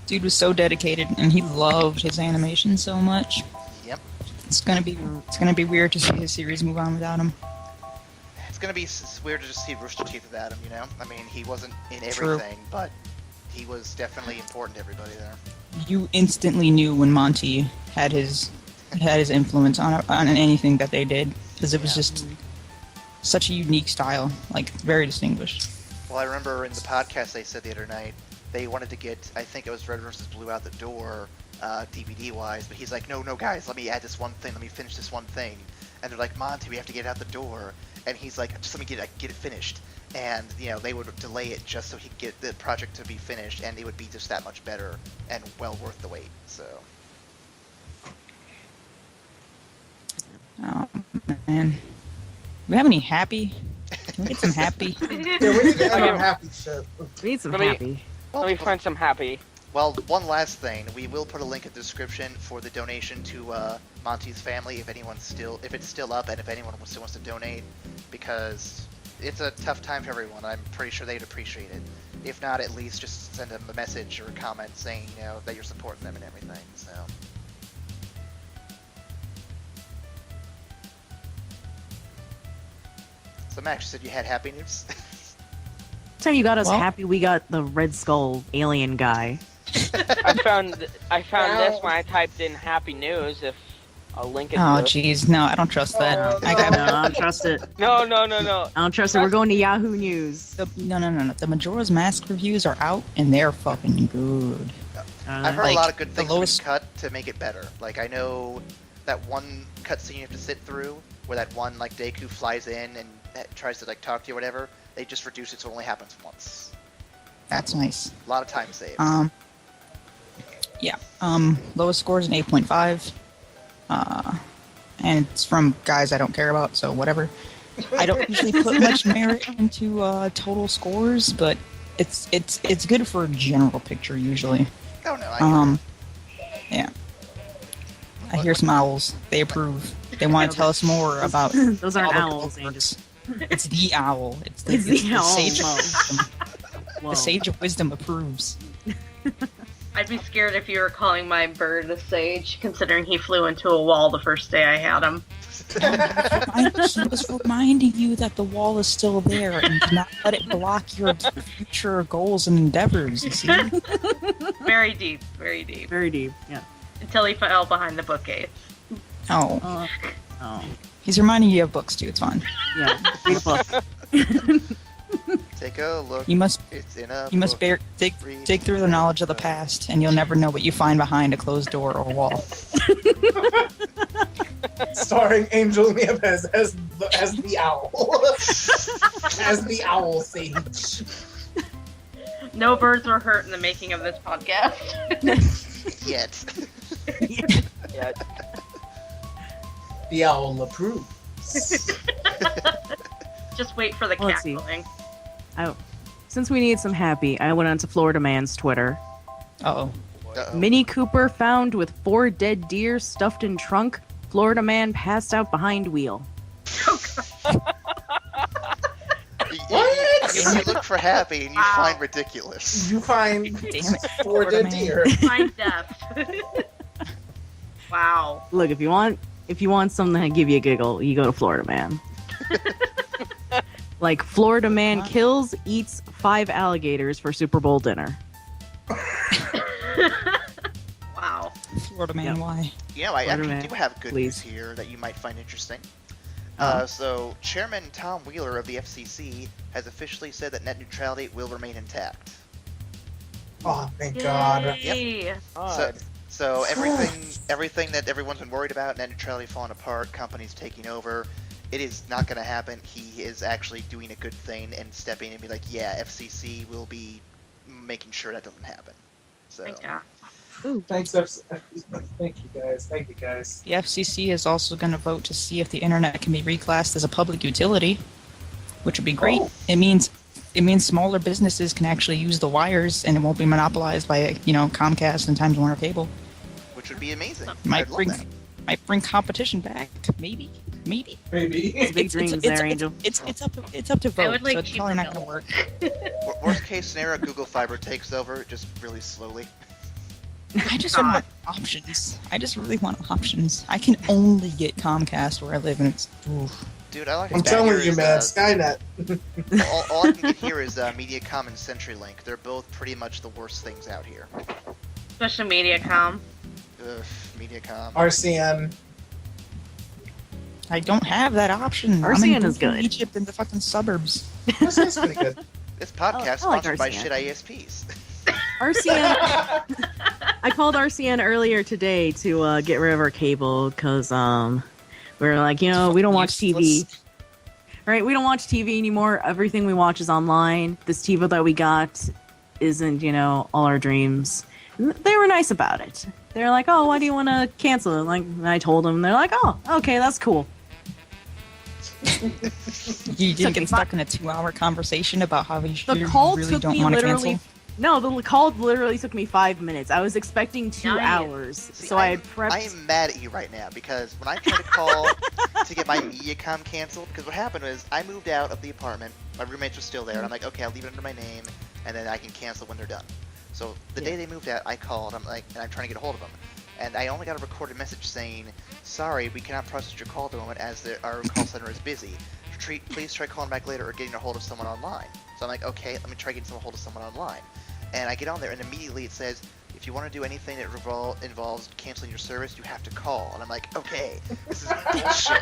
Dude was so dedicated, and he loved his animation so much. Yep. It's gonna be weird to see his series move on without him. It's gonna be weird to just see Rooster Teeth without him, you know? I mean, he wasn't in True. everything, but he was definitely important to everybody there. You instantly knew when Monty had his influence on anything that they did, because it was just such a unique style, like very distinguished. Well, I remember in the podcast they said the other night they wanted to get, I think it was Red vs. Blue out the door, DVD-wise, but he's like, no, guys, let me add this one thing, let me finish this one thing. And they're like, Monty, we have to get it out the door. And he's like, just let me get it finished. And, they would delay it just so he could get the project to be finished, and it would be just that much better and well worth the wait, so... Oh, man. Do we have any happy? Can we get some happy? Yeah, we need to have our happy shit. We need some Let me- happy. Let me find some happy. Well, one last thing. We will put a link in the description for the donation to Monty's family if it's still up and if anyone still wants to donate, because it's a tough time for everyone. I'm pretty sure they'd appreciate it. If not, at least just send them a message or a comment saying, that you're supporting them and everything. So. So Max, you said you had happy news. So you got us Well- happy we got the Red Skull alien guy. I found this when I typed in happy news. If I'll link it. Oh, to it. jeez. No, I don't trust that. Oh, I No, got I don't trust it. No. I don't trust it. We're going to Yahoo News. No. The Majora's Mask reviews are out, and they're fucking good. I've heard a Like, lot of good the things have lowest- been cut to make it better. Like, I know that one cutscene you have to sit through, where that one, Deku flies in and tries to, talk to you or whatever, they just reduced it so it only happens once. That's nice. A lot of time saved. Yeah. Lowest score is an 8.5. And it's from guys I don't care about, so whatever. I don't usually put much merit into total scores, but it's good for a general picture usually. Oh, no, I Yeah. I hear some owls. They approve. They want to tell us more about. Those aren't all the owls, Angel. culprits. It's the owl. It's the, It's the owl. sage of Whoa. wisdom. Whoa. The sage of wisdom approves. I'd be scared if you were calling my bird a sage, considering he flew into a wall the first day I had him. He was reminding you that the wall is still there and do not let it block your future goals and endeavors. You see? Very deep, very deep. Very deep. Yeah. Until he fell behind the bookcase. Oh, Oh. he's reminding you of books too. It's fine. Yeah. Read a book. Take a look. You must It's in a book. dig through the knowledge of the past, and you'll never know what you find behind a closed door or wall. Starring Angel Nieves as the owl. As the owl sage. No birds were hurt in the making of this podcast. Yet. Yeah. The owl approves. Just wait for the Let's see. cackling. Since we need some happy, I went onto Florida Man's Twitter. Uh-oh. Uh-oh. Mini Cooper found with 4 dead deer stuffed in trunk. Florida man passed out behind wheel. You look for happy and you find ridiculous. You find Damn it. 4 dead Man. deer. Find death. Wow. Look, if you want something to give you a giggle, you go to Florida Man. Like Florida man kills, eats 5 alligators for Super Bowl dinner. Wow. Florida man, Yep. why? I Florida actually man, do have good please. news here that you might find interesting. Uh-huh. So, Chairman Tom Wheeler of the FCC has officially said that net neutrality will remain intact. Oh, thank God. Yay. So everything that everyone's been worried about, net neutrality falling apart, companies taking over, it is not going to happen. He is actually doing a good thing and stepping in and be like, yeah, FCC will be making sure that doesn't happen. So Thank God. Thanks, thank you guys. Thank you guys. The FCC is also going to vote to see if the internet can be reclassed as a public utility, which would be great. Oh. It means smaller businesses can actually use the wires, and it won't be monopolized by Comcast and Time Warner Cable. which would be amazing. Might I'd love bring that. competition back. Maybe. Maybe. Big dreams there, Angel. It's up to vote. I would like so it's probably not cheaper going to milk. work. Worst case scenario, Google Fiber takes over just really slowly. I just want options. I just really want options. I can only get Comcast where I live, and it's oof. Dude, I like I'm telling you, man, Skynet. all I can get here is Mediacom and CenturyLink. They're both pretty much the worst things out here. Especially Mediacom. Ugh, Mediacom. RCN. I don't have that option. I'm RCN in is good. Egypt in the fucking suburbs. RCN's pretty good. This podcast I like sponsored by RCN. shit ISPs. RCN. I called RCN earlier today to get rid of our cable because we were like, we don't watch TV. Useless. Right? We don't watch TV anymore. Everything we watch is online. This TiVo that we got isn't, all our dreams. And they were nice about it. They're like, oh, why do you want to cancel it? Like, and I told them. They're like, oh, okay, that's cool. You didn't Took get stuck in a 2-hour conversation about how you The call really took don't me want to literally. cancel? No, the call literally took me 5 minutes. I was expecting 2 Nice. hours, See, so I had prepped. I am mad at you right now because when I tried to call to get my MediaCom canceled, because what happened was I moved out of the apartment, my roommates were still there, and I'm like, okay, I'll leave it under my name, and then I can cancel when they're done. So the day they moved out, I called, and I'm trying to get a hold of them, and I only got a recorded message saying, sorry, we cannot process your call at the moment as our call center is busy. Please try calling back later or getting a hold of someone online. So I'm like, okay, let me try getting a hold of someone online. And I get on there, and immediately it says, if you want to do anything that involves canceling your service, you have to call. And I'm like, okay, this is bullshit.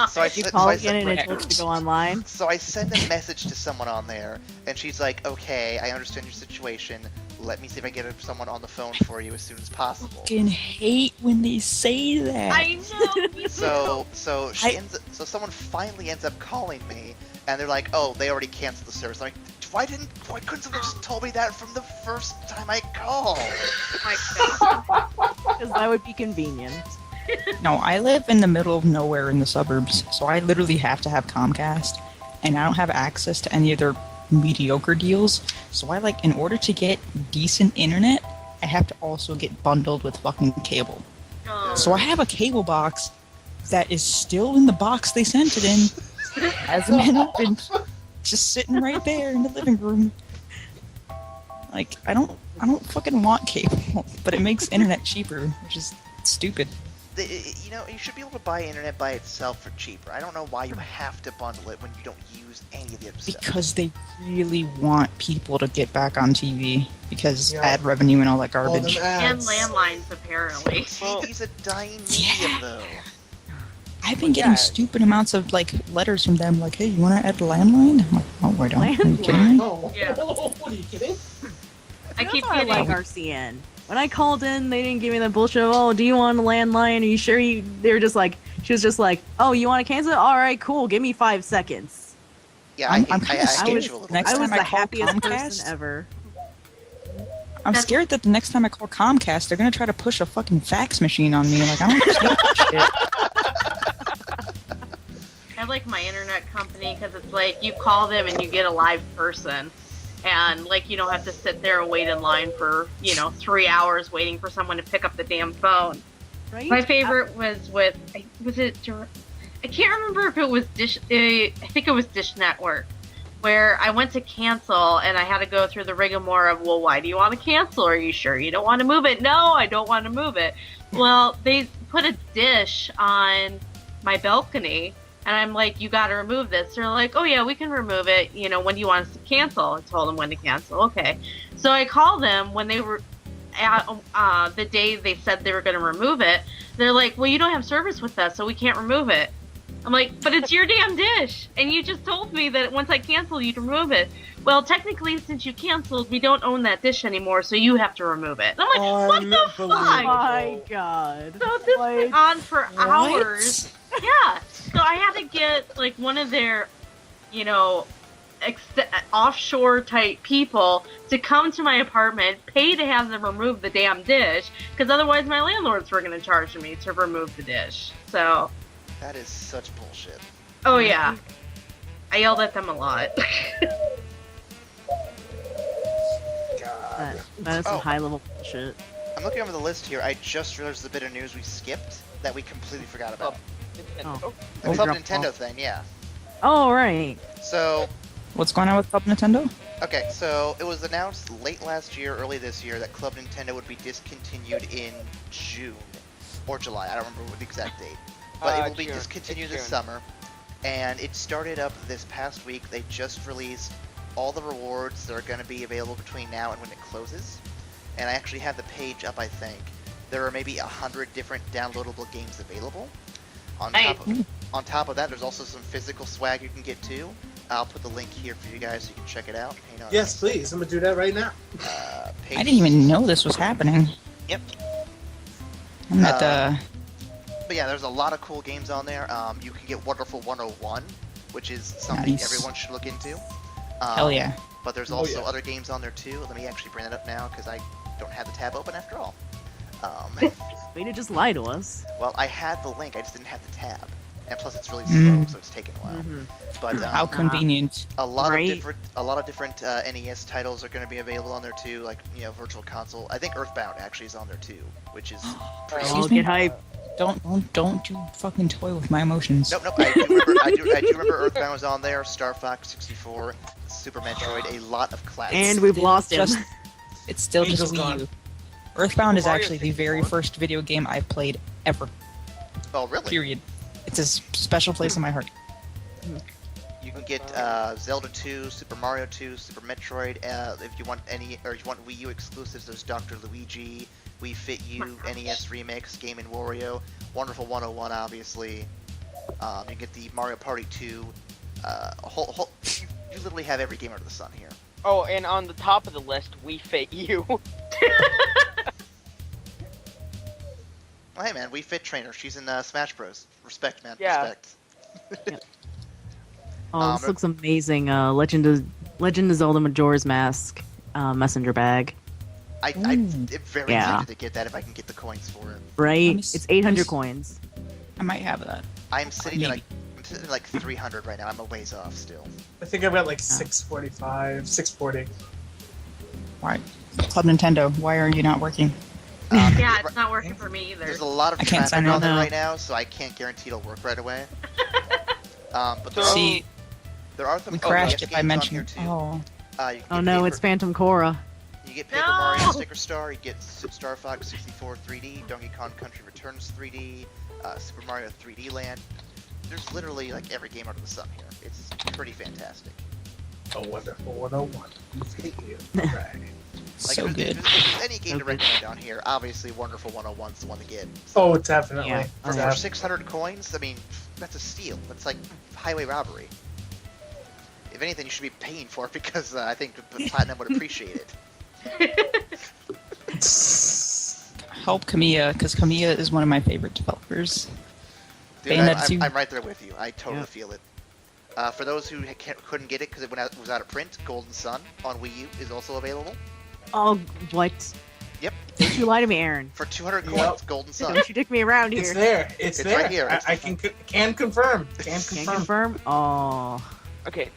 So I You said- call so I again and it told you to go online. So I send a message to someone on there, and she's like, okay, I understand your situation. Let me see if I get someone on the phone for you as soon as possible. Fucking hate when they say that. I know. me So I- someone finally ends up calling me, and they're like, oh, they already canceled the service. I'm like, why couldn't someone just told me that from the first time I called? too. My God. Because that would be convenient. No, I live in the middle of nowhere in the suburbs, so I literally have to have Comcast, and I don't have access to any of their mediocre deals. So in order to get decent internet, I have to also get bundled with fucking cable. Oh. So I have a cable box that is still in the box they sent it in, hasn't been opened, just sitting right there in the living room. Like, I don't fucking want cable, but it makes internet cheaper, which is stupid. You should be able to buy internet by itself for cheaper. I don't know why you have to bundle it when you don't use any of the other stuff. Because they really want people to get back on TV because Yeah. ad revenue and all that All them garbage. And ads. landlines, apparently. TV's a dying Yeah. medium, though. I've been getting stupid amounts of letters from them, like, "Hey, you want to add a landline?" I'm like, "Oh, I don't." Are you kidding me? Oh, Yeah. what are you kidding? I keep That's why I getting. like RCN. When I called in, they didn't give me that bullshit of, oh, do you want a landline? Are you sure you... They were just like... She was just like, oh, you want to cancel it? All right, cool. Give me 5 seconds. Yeah, I'm I kinda get scared you a little next I bit. was time I the call happiest Comcast- person ever. I'm scared that the next time I call Comcast, they're gonna try to push a fucking fax machine on me. Like, I don't understand that shit. I like my internet company because it's like you call them and you get a live person. And like you don't have to sit there and wait in line for 3 hours waiting for someone to pick up the damn phone. Right? My favorite was with I can't remember if it was Dish. I think it was Dish Network, where I went to cancel and I had to go through the rigmarole of, well, why do you want to cancel? Are you sure you don't want to move it? No, I don't want to move it. Well, they put a dish on my balcony. And I'm like, you got to remove this. They're like, oh, yeah, we can remove it. When do you want us to cancel? I told them when to cancel. Okay. So I called them when they were at the day they said they were going to remove it. They're like, well, you don't have service with us, so we can't remove it. I'm like, but it's your damn dish. And you just told me that once I cancel, you'd remove it. Well, technically, since you canceled, we don't own that dish anymore, so you have to remove it. And I'm like, what the Oh fuck? my god. So this went on for hours. What? Yeah. So I had to get like one of their, offshore type people to come to my apartment, pay to have them remove the damn dish, because otherwise my landlords were going to charge me to remove the dish. So, That is such bullshit. oh yeah. I yelled at them a lot. That is some Oh. high level bullshit. I'm looking over the list here. I just realized the bit of news we skipped that we completely forgot about. Oh. The Oh, Club drop Nintendo off. thing, yeah. Oh, right. So, What's going on with Club Nintendo? okay, so it was announced late last year, early this year, that Club Nintendo would be discontinued in June or July. I don't remember what the exact date, but it will be June. discontinued It's this June. summer. And it started up this past week. They just released all the rewards that are going to be available between now and when it closes. And I actually have the page up. I think there are maybe 100 different downloadable games available. On top of that, there's also some physical swag you can get too. I'll put the link here for you guys so you can check it out. Hang on. Yes, please. I'm gonna do that right now. I didn't even know this was happening. Yep. I'm at the. But yeah, there's a lot of cool games on there. You can get Wonderful 101, which is something Nice. everyone should look into. Hell yeah. But there's Oh, also yeah. other games on there too. Let me actually bring that up now because I don't have the tab open after all. Way to just lie to us. Well, I had the link, I just didn't have the tab. And plus, it's really Mm. slow, so it's taking a while. Mhm. But How convenient. a lot Right. of different NES titles are going to be available on there too, like Virtual Console. I think Earthbound actually is on there too, which is pretty. Excuse Oh, me? get hype. Don't you fucking toy with my emotions. Nope. I do remember Earthbound was on there. Star Fox 64, Super Metroid, a lot of classics. And we've lost him. It's still just Angel's Wii gone. U. Earthbound is Mario actually the very 64? first video game I've played ever. Oh, really? Period. It's a special place in my heart. You can get Zelda 2, Super Mario 2, Super Metroid. If you want Wii U exclusives, there's Dr. Luigi, Wii Fit U, NES Remix, Game & Wario, Wonderful 101, obviously. You get the Mario Party 2. You literally have every game under the sun here. Oh, and on the top of the list, We Fit You. Well, hey man, Wii Fit Trainer. She's in Smash Bros. Respect, man. Yeah. Respect. Oh, this looks amazing. Legend of Zelda Majora's Mask messenger bag. I'm very Yeah. tempted to get that if I can get the coins for it. Right? I'm It's 800 coins. I might have that. I'm sitting at Maybe. I'm sitting at like 300 right now. I'm a ways off still. I think I've got like 645, 640. Why? Club Nintendo, why are you not working? Yeah, it's not working for me either. There's a lot of I can't traffic sign on in there now. right now, so I can't guarantee it'll work right away. But there, See, there are some we cool crashed DS if I games on here mentioned. too. Oh, You can Oh get no, it's Phantom Korra. You get Paper No! Mario Sticker Star, you get Star Fox 64 3D, Donkey Kong Country Returns 3D, Super Mario 3D Land. There's literally like every game under the sun here. It's pretty fantastic. Oh, wonderful 101. Thank you. All right. Like, so if good. there's any game So to good. recommend down here, obviously Wonderful 101's the one to get. Oh, definitely. Yeah. For Yeah. 600 coins, I mean, that's a steal. That's like highway robbery. If anything, you should be paying for it because I think the Platinum would appreciate it. Help Kamiya, because Kamiya is one of my favorite developers. Dude, Bayonetta 2. I'm right there with you. I totally Yeah. feel it. For those who couldn't get it because it was out of print, Golden Sun on Wii U is also available. Oh, what? Yep. Don't you lie to me, Aaron. For 200 Yep. coins, Golden Sun. Don't you dick me around It's here. there. It's It's there. right here. I can confirm. Can Can't confirm. confirm? Oh. Okay,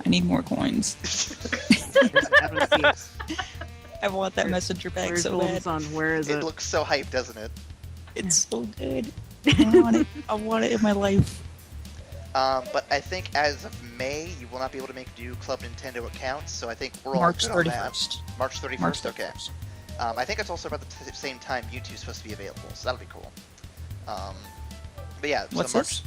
I need more coins. I want that messenger bag Where's so Golden bad. Sun? Where is It it? looks so hype, doesn't it? It's so good. I want it. I want it in my life. But I think as of May, you will not be able to make new Club Nintendo accounts, so I think we're all March good on that. 31st. March 31st? March Okay. 31st. I think it's also about the same time YouTube's supposed to be available, so that'll be cool. But yeah, What's so this?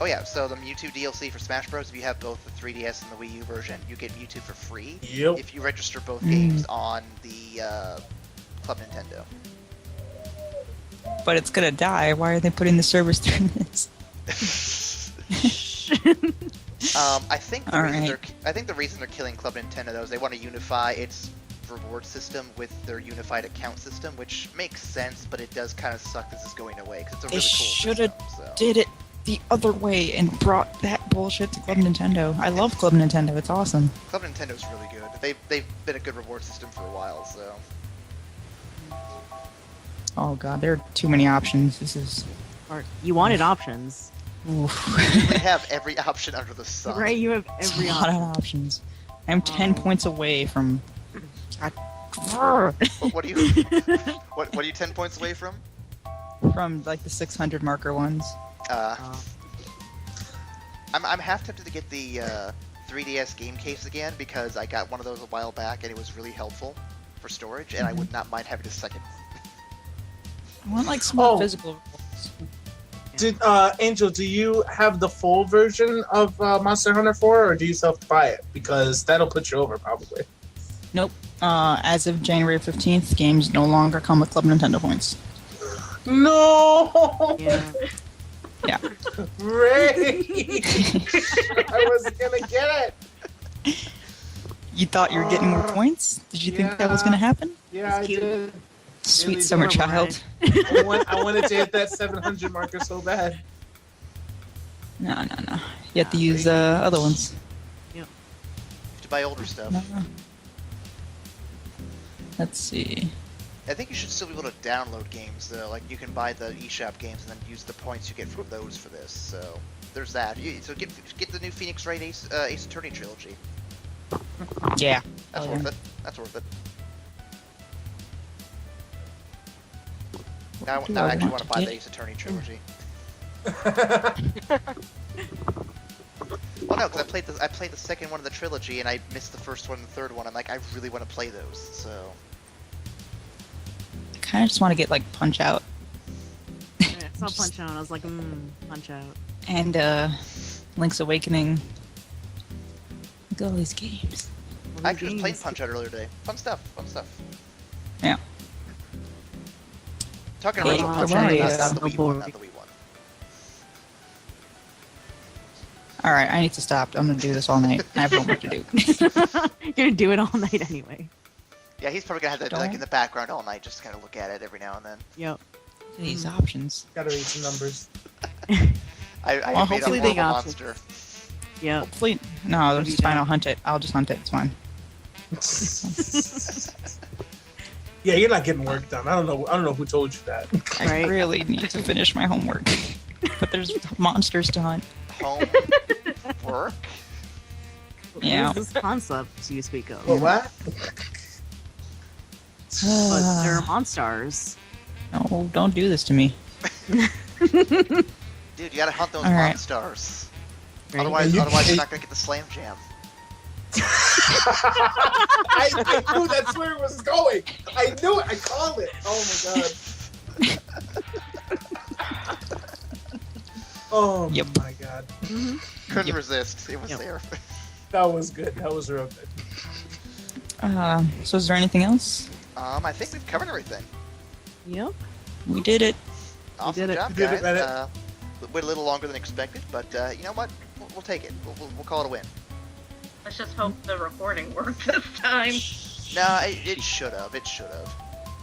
Oh yeah, so the Mewtwo DLC for Smash Bros. If you have both the 3DS and the Wii U version, you get Mewtwo for free Yep. if you register both Mm. games on the Club Nintendo. But it's gonna die. Why are they putting the service through this? I think the All reason right. I think the reason they're killing Club Nintendo though is they want to unify its reward system with their unified account system, which makes sense, but it does kind of suck this is going away because it's a They really cool shoulda system. So. Did it the other way and brought that bullshit to Club Nintendo. I love Club Nintendo. It's awesome. Club Nintendo's really good. They've been a good reward system for a while, so. Oh god, there are too many options. This is. Or you wanted options, Oof. They have every option under the sun. right? You have It's every a lot option. of options. I'm 10 Oh. points away from. What are you? What are you 10 points away from? From like the 600 marker ones. Uh, Oh. I'm half tempted to get the 3DS game case again because I got one of those a while back and it was really helpful for storage, and I would not mind having a second one. I want like small Oh. physical rules. Did Angel, do you have the full version of Monster Hunter 4, or do you still have to buy it? Because that'll put you over probably. Nope. As of January 15th, games no longer come with Club Nintendo points. No. Yeah. Ray! I wasn't gonna get it! You thought you were getting more points? Did you think that was going to happen? Yeah, I cute. did. Sweet Really summer adorable, child. I wanted to hit that 700 marker so bad. No. You have to use other ones. You have to buy older stuff. No. Let's see. I think you should still be able to download games though. Like you can buy the eShop games and then use the points you get from those for this. So there's that. So get the new Phoenix Wright Ace Attorney trilogy. Yeah. That's Oh, worth yeah. it. That's worth it. Now do I I actually want want to to buy get? the Ace Attorney trilogy. Well, no, because I played the second one of the trilogy and I missed the first one and the third one. I'm like, I really want to play those. So I kind of just want to get like Punch Out Yeah, I saw Punch Out. I was like, Punch Out. and Link's Awakening. Look at all these games. I actually was playing Punch Out earlier today. Fun stuff. Yeah. Talking Hey, original Punch right, Out, not the Wii one, boring. not the Wii one. All right, I need to stop. I'm gonna do this all night. I have homework to do. You're gonna do it all night anyway. Yeah, he's probably gonna have that like Don't. in the background all night, just kind of look at it every now and then. Yep. These options. Gotta read some numbers. I Well, made a hopefully they horrible got monster. Yep. Hopefully, no, What have it's you fine. done? I'll hunt it. I'll just hunt it. It's fine. Yeah, you're not getting work done. I don't know who told you that. I Right. really need to finish my homework, but there's monsters to hunt. Home work. Yeah. What is this concept you speak of? Well, what? But they're monsters. No, don't do this to me. Dude, you gotta hunt those All right. monsters. Right? Otherwise You- you're not gonna get the slam jam. I knew that's where it was going. I knew it. I called it. Oh my god. Oh Yep. my god. Couldn't Yep. resist. It was Yep. there. That was good. That was real good. So is there anything else? I think we've covered everything. Yep. We did it. Awesome did it. job, We did it, guys. Reddit. Wait a little longer than expected, but you know what? We'll take it. We'll call it a win. Let's just hope the recording worked this time. No, it should have. It should have.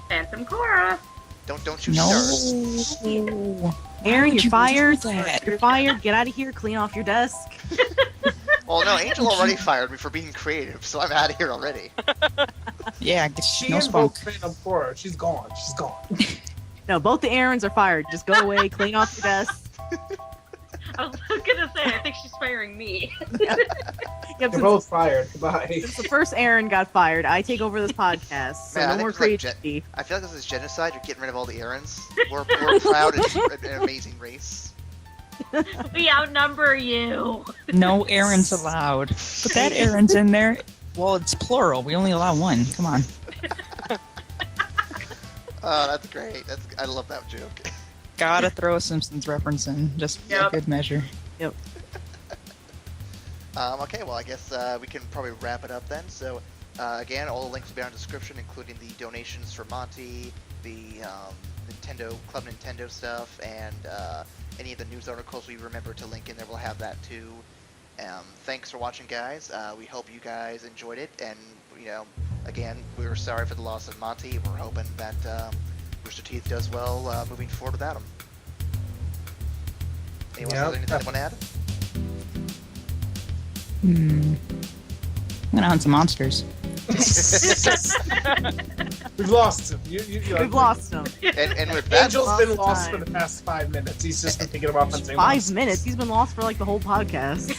Phantom Cora. Don't you No. start. Aaron, would you're you fired. do that? You're fired. Get out of here. Clean off your desk. Well, no, Angel already fired me for being creative, so I'm out of here already. Yeah, She no invoked spunk. Phantom Horror. She's gone. She's gone. No, both the Aarons are fired. Just go away. Clean off your desk. I was gonna say, I think she's firing me. Yep, They're since, both fired. Goodbye. since the first Aaron got fired, I take over this podcast. So Man, I no think more it's like creativity. I feel like this is genocide. You're getting rid of all the errands. We're proud and an amazing race. We outnumber you. No errands allowed. Put that errands in there. Well, it's plural. We only allow one. Come on. Oh, that's great. I love that joke. Gotta throw a Simpsons reference in. Just for Yep. good measure. Okay, well, I guess we can probably wrap it up then. So, again, all the links will be on the description, including the donations for Monty, the Club Nintendo stuff, and any of the news articles we remember to link in there. We'll have that too. Thanks for watching, guys. We hope you guys enjoyed it, and again, we were sorry for the loss of Monty. We're hoping that Rooster Teeth does well moving forward without him. Anyone else have anything they want to add? I'm gonna hunt some monsters. We've lost him. We've lost him. And with that, Angel's been Lost lost time. for the past 5 minutes. He's just been thinking about hunting 5 monsters. minutes. He's been lost for like the whole podcast.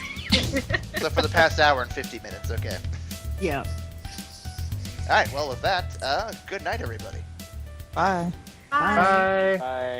so for the past hour and 50 minutes, okay. Yeah. All right, well, with that, good night, everybody. Bye. Bye. Bye. Bye.